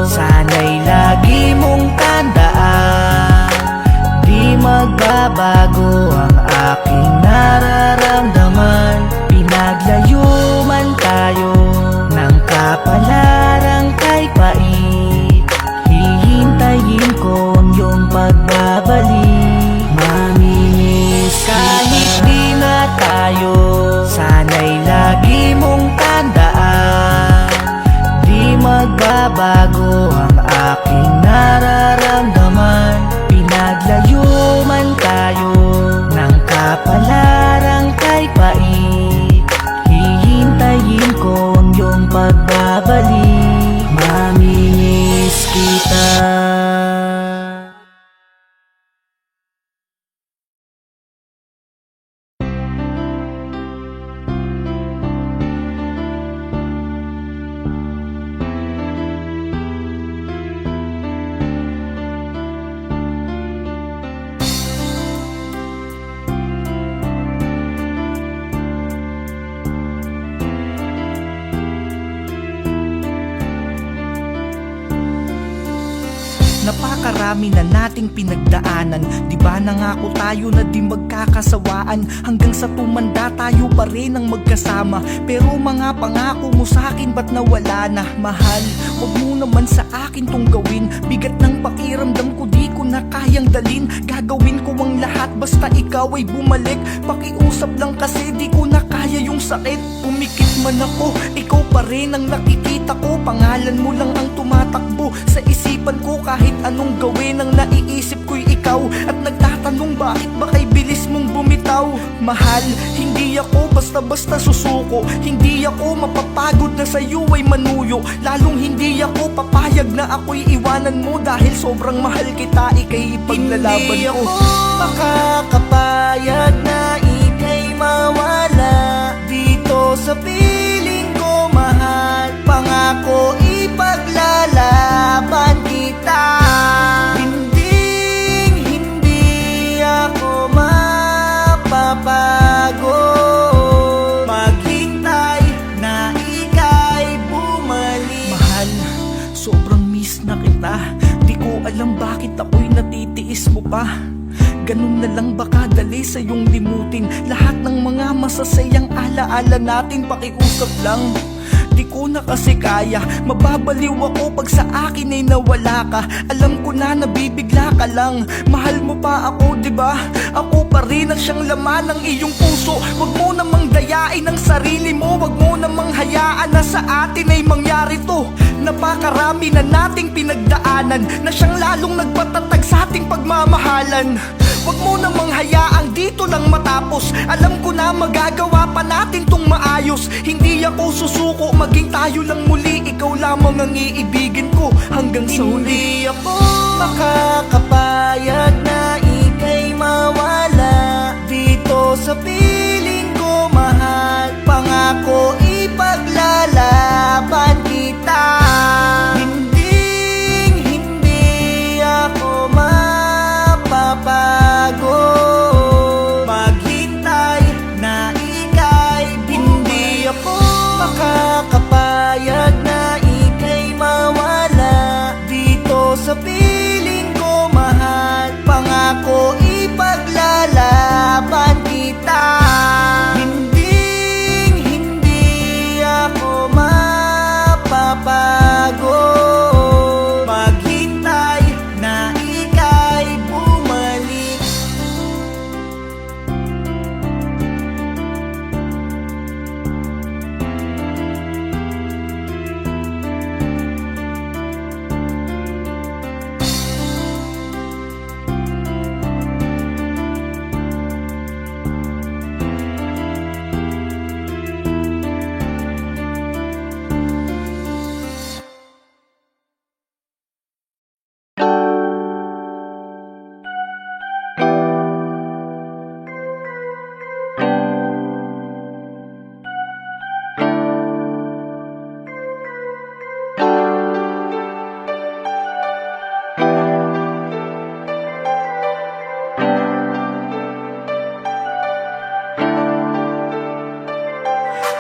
sana'y lagi mong tandaan. Di magbabago ang aking nararamdaman. Pinaglayo man tayo ng kapalarang kay pait. Hihintayin ko ang iyong pagbabalik. Mamimiss kahit di na tayo, sana'y lagi mong tandaan. Di magbabago ang aking nararamdaman. Pinaglayo man tayo ng kapalarang kay pait. Hihintayin ko ang iyong pagbabalik. Mamimiss kita. Napakarami na nating pinagdaanan. Di ba nangako tayo na di magkakasawaan? Hanggang sa tumanda tayo pa rin ang magkasama. Pero mga pangako mo sa akin ba't nawala na? Mahal, wag mo naman sa akin tong gawin. Bigat ng pakiramdam ko, di ko na kayang dalin. Gagawin ko ang lahat basta ikaw ay bumalik. Pakiusap lang kasi di ko na kaya yung sakit. Pumikit man ako, ikaw pa rin ang nakikita ko. Pangalan mo lang ang tumatakbo sa isipan ko. Kahit anong gawin ang naiisip ko'y ikaw. At nagtatanong bakit ba kay bilis mong bumitaw. Mahal, hindi ako basta-basta susuko. Hindi ako mapapagod na sa'yo ay manuyo. Lalong hindi ako papayag na ako'y iwanan mo. Dahil sobrang mahal kita, ika'y ipaglalaban ko. Hindi ako makakapayag na ika'y mawala dito sa piling ko, mahal. Pangako ipaglalaban kita. Hindi ako mapapagod maghintay na ika'y bumalik. Mahal, sobrang miss na kita. Di ko alam bakit ako'y natitiis mo pa. Ganun na lang baka dali sa iyong limutin lahat ng mga masasayang alaala natin. Pakiusap lang, di ko na kasi kaya. Mababaliw ako pag sa akin ay nawala ka. Alam ko na nabibigla ka lang. Mahal mo pa ako, diba? Ako pa rin ang siyang laman ng iyong puso. Wag mo namang dayain ang sarili mo. Wag mo namang hayaan na sa atin ay mangyari to. Napakarami na nating pinagdaanan na siyang lalong nagpatatag sa ating pagmamahalan. Huwag mo namang hayaang dito lang matapos. Alam ko na magagawa pa natin tong maayos. Hindi ako susuko, maging tayo lang muli. Ikaw lamang ang iibigin ko hanggang sa huli. Hindi ako makakapayag na ika'y mawala dito sa piling ko, mahal. Pangako ipaglalaban kita. Hindi ako mapapagod maghintay na ika'y hindi ako makakapayag na ika'y mawala dito sa piling ko, mahal. Pangako ipaglalaban kita. Hindi ako mapapagod maghintay na ika'y bumalik.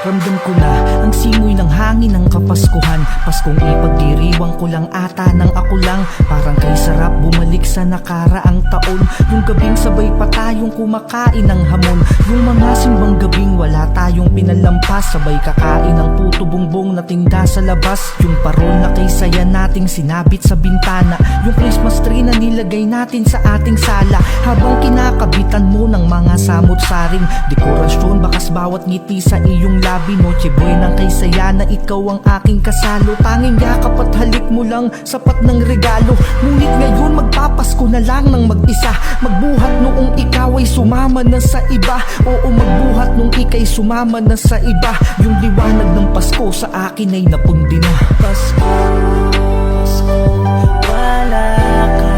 Ramdam ko na ang simoy ng hangin ng Kapaskuhan. Paskong ipagdiriwang ko lang ata ng ako lang. Parang kay sarap bumalik sa nakaraang taon. Yung gabing sabay pa tayong kumakain ng hamon. Yung mga simbang gabing wala tayong pinalampas. Sabay kakain ng puto bongbong na tinda sa labas. Yung parol na kay saya nating sinabit sa bintana. Yung Christmas tree na nilagay natin sa ating sala. Habang kinakabitan mo ng mga samot-saring dekorasyon, bakas bawat ngiti sa iyong labi. Noche buena kay saya na ikaw ang aking kasalo. Tanging yakap at halik mo lang, sapat ng regalo. Ngunit ngayon magpapasko na lang ng mag-isa. Magbuhat noong ikaw ay sumama na sa iba. Oo, magbuhat nung ika'y sumama na sa iba. Yung liwanag ng Pasko sa akin ay napundi na. Pasko, wala ka.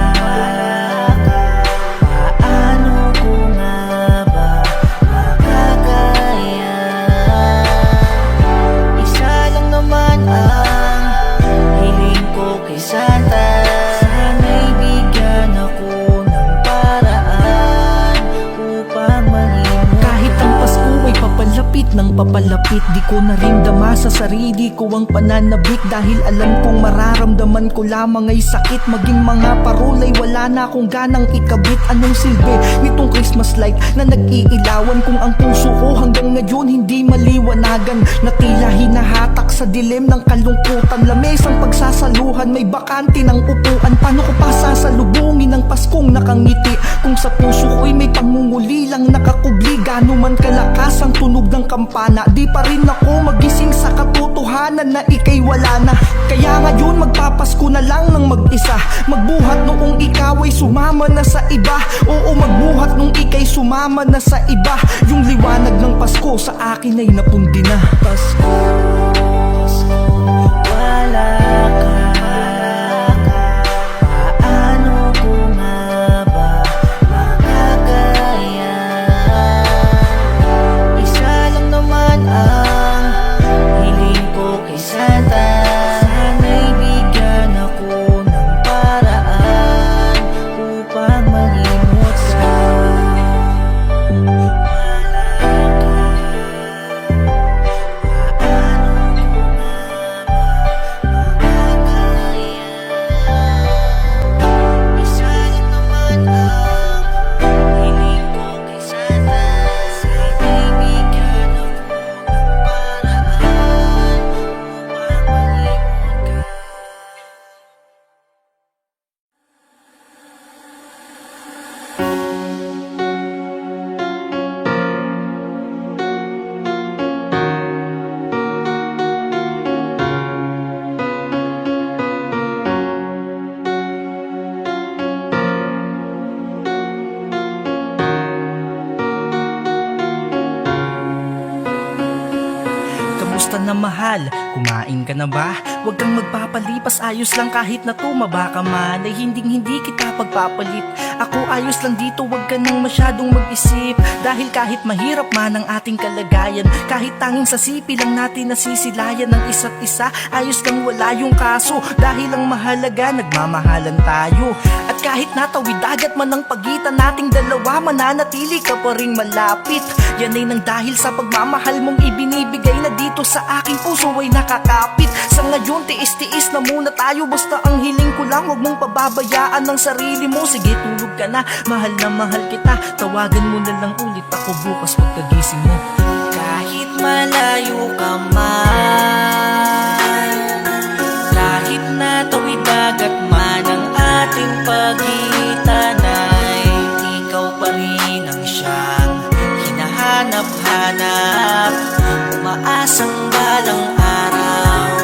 Paano ko nga ba makakaya? Isa lang naman ang hiling ko kay Santa. Sana'y bigyan ako ng paraan upang maging Kahit ang Pasko ay papalapit ng papalapit, di ko na rin dama sa sarili ko ang pananabik. Dahil alam kong mararamdaman ko lamang ay sakit. Maging mga parol ay wala na akong ganang ikabit. Anong silbi nitong Christmas light na nag-iilawan kung ang puso ko hanggang ngayon hindi maliwanagan? Na tila hinahatak sa dilim ng kalungkutan. Lamesang pagsasaluhan, may bakante ng upuan. Paano ko pa sasalubungin ang Paskong nakangiti kung sa puso ko'y may pangunguli lang nakakubli? Gano man kalakas ang tunog ng kampana, di pa rin ako magising sa katotohanan na ika'y wala na. Kaya ngayon magpapasko na lang ng mag-isa. Magbuhat noong ikaw ay sumama na sa iba. Oo, magbuhat nung ika'y sumama na sa iba. Yung liwanag ng Pasko sa akin ay napundi na. Pasko, wala ka. Paano ko nga ba makakaya? Isa lang naman ang hiling ko kay Santa. Sana'y bigyan ako ng paraan upang mag-imot sa wala ka. Paano kumain ka na ba? Huwag kang magpapalipas, ayos lang kahit na tumaba ka man ay hindi kita pagpapalit. Ako ayos lang dito, huwag ka nang masyadong mag-isip. Dahil kahit mahirap man ang ating kalagayan, kahit tanging sa sipi lang natin nasisilayan ng isa't isa, ayos lang wala yung kaso. Dahil ang mahalaga, nagmamahalan tayo. At kahit natawid dagat man ang pagitan nating dalawa, mananatili ka pa ring malapit. Yan ay nang dahil sa pagmamahal mong ibinibigay na dito sa aking puso ay nakakapit. Sa ngayon, tiis-tiis na muna tayo. Basta ang hiling ko lang, huwag mong pababayaan ng sarili mo. Sige, tulog ka na mahal kita. Tawagan mo na lang ulit ako bukas pagkagising mo. Kahit malayo ka man, kahit natawid dagat man ang ating pagitan, ay ikaw pa rin ang siyang hinahanap-hanap. Umaasang balang araw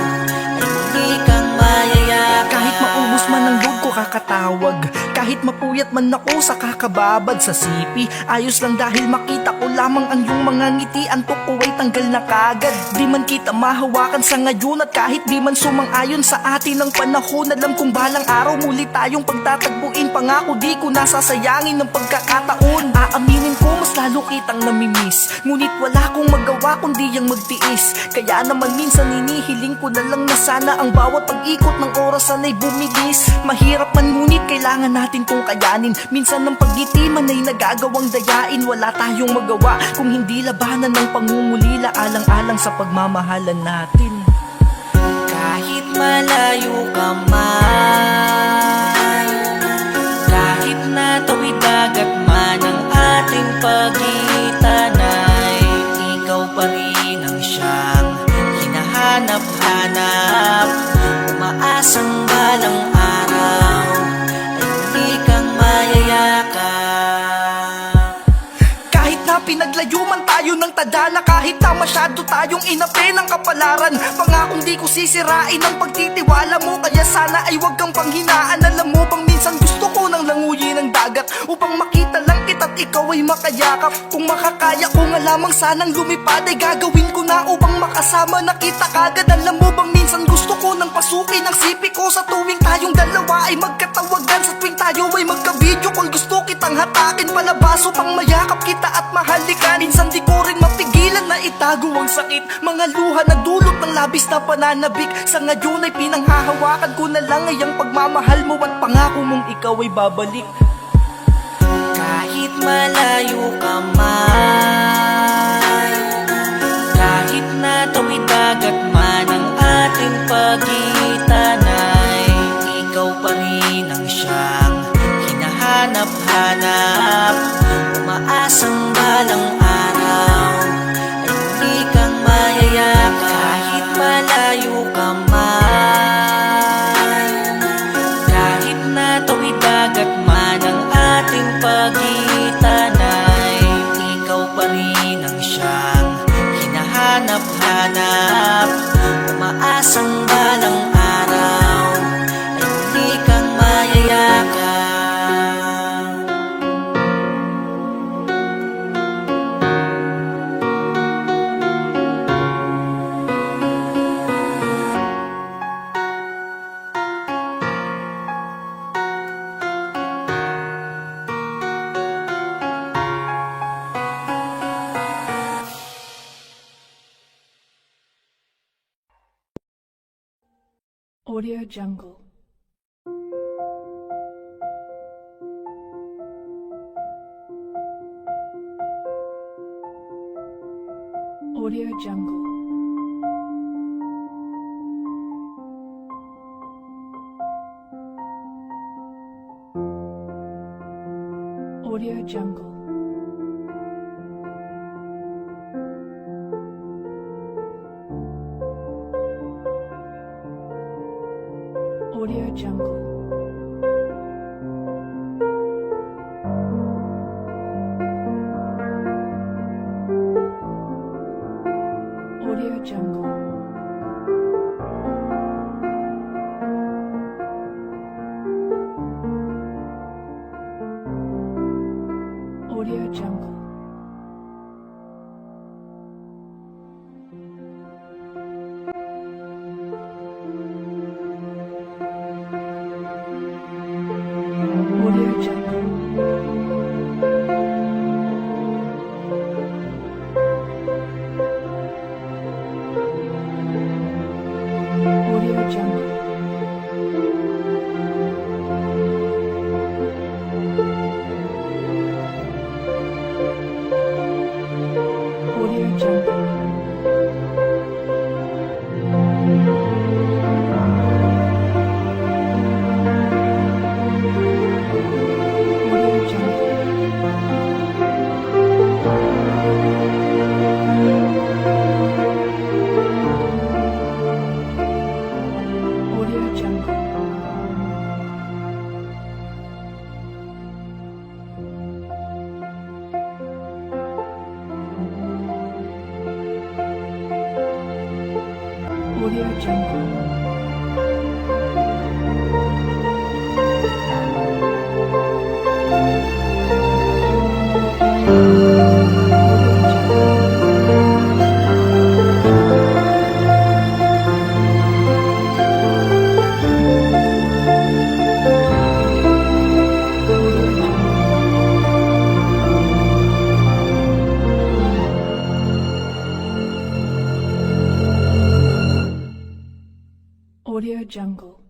ay muli kang mayayakap. Kahit maubos man ang loob ko kakatawag, kahit mapuyat man ako sa kakababad sa sipi, ayos lang dahil makita ko lamang ang iyong mga ngiti. Antok ko ay tanggal na kagad. Di man kita mahawakan sa ngayon at kahit di man sumang-ayon sa atin ang panahon, alam kong balang araw muli tayong pagtatagpuin. Pangako di ko nasasayangin ng pagkakataon. Aaminin ko mas lalo kitang namimiss, ngunit wala kong magawa kundi ang magtiis. Kaya naman minsan hinihiling ko na lang na sana ang bawat pag-ikot ng orasan ay bumilis. Mahirap man ngunit kailangan natin tong kayanin. Minsan ng pagngiti man ay nagagawang dayain. Wala tayong magawa kung hindi labanan ng pangungulila, alang-alang sa pagmamahalan natin. Kahit malayo ka man, kahit natawid dagat man ang ating pagitan, ay ikaw pa rin ang siyang hinahanap-hanap. Umaasang balang araw ay muli kang mayayakap. Kahit na pinaglayo man tayo ng tadhana, kahit na masyado tayong inapi ng kapalaran, pangakong di ko sisirain ang pagtitiwala mo. Kaya sana ay wag kang panghinaan. Alam mo bang minsan gusto ko nang languyin ng dagat upang makita lang kita't ikaw ay makayakap. Kung makakaya ko nga lamang sanang lumipad ay gagawin ko na upang makasama na kita kagad. Alam mo bang minsan gusto ko nang pasukin ang sipi ko sa tuwing tayong dalawa ay magkatawagan. Sa tuwing tayo ay magka-video call, gusto kitang hatakin palabas upang mayakap kita at mahalikan. Minsan di ko rin mapigilan na itago ang sakit, mga luha na dulot ng labis na pananabik. Sa ngayon ay pinanghahawakan ko na lang ay ang pagmamahal mo at pangako mong ikaw ay babalik. Kahit malayo ka man, kahit natawid dagat man ang ating pagitan, ay ikaw pa rin ang siyang hinahanap-hanap. Umaasang balang araw ay muli kang mayayakap. Kahit malayo ka man, kahit natawid dagat man ang ating pagitan, ay ikaw pa rin ang siyang hinahanap-hanap. Umaasang balang araw ay muli kang mayayakap. Audio Jungle. Audio Jungle. Audio Jungle. Audio Jungle. Audio Jungle. Audio Jungle. Audio Jungle. Audio Jungle.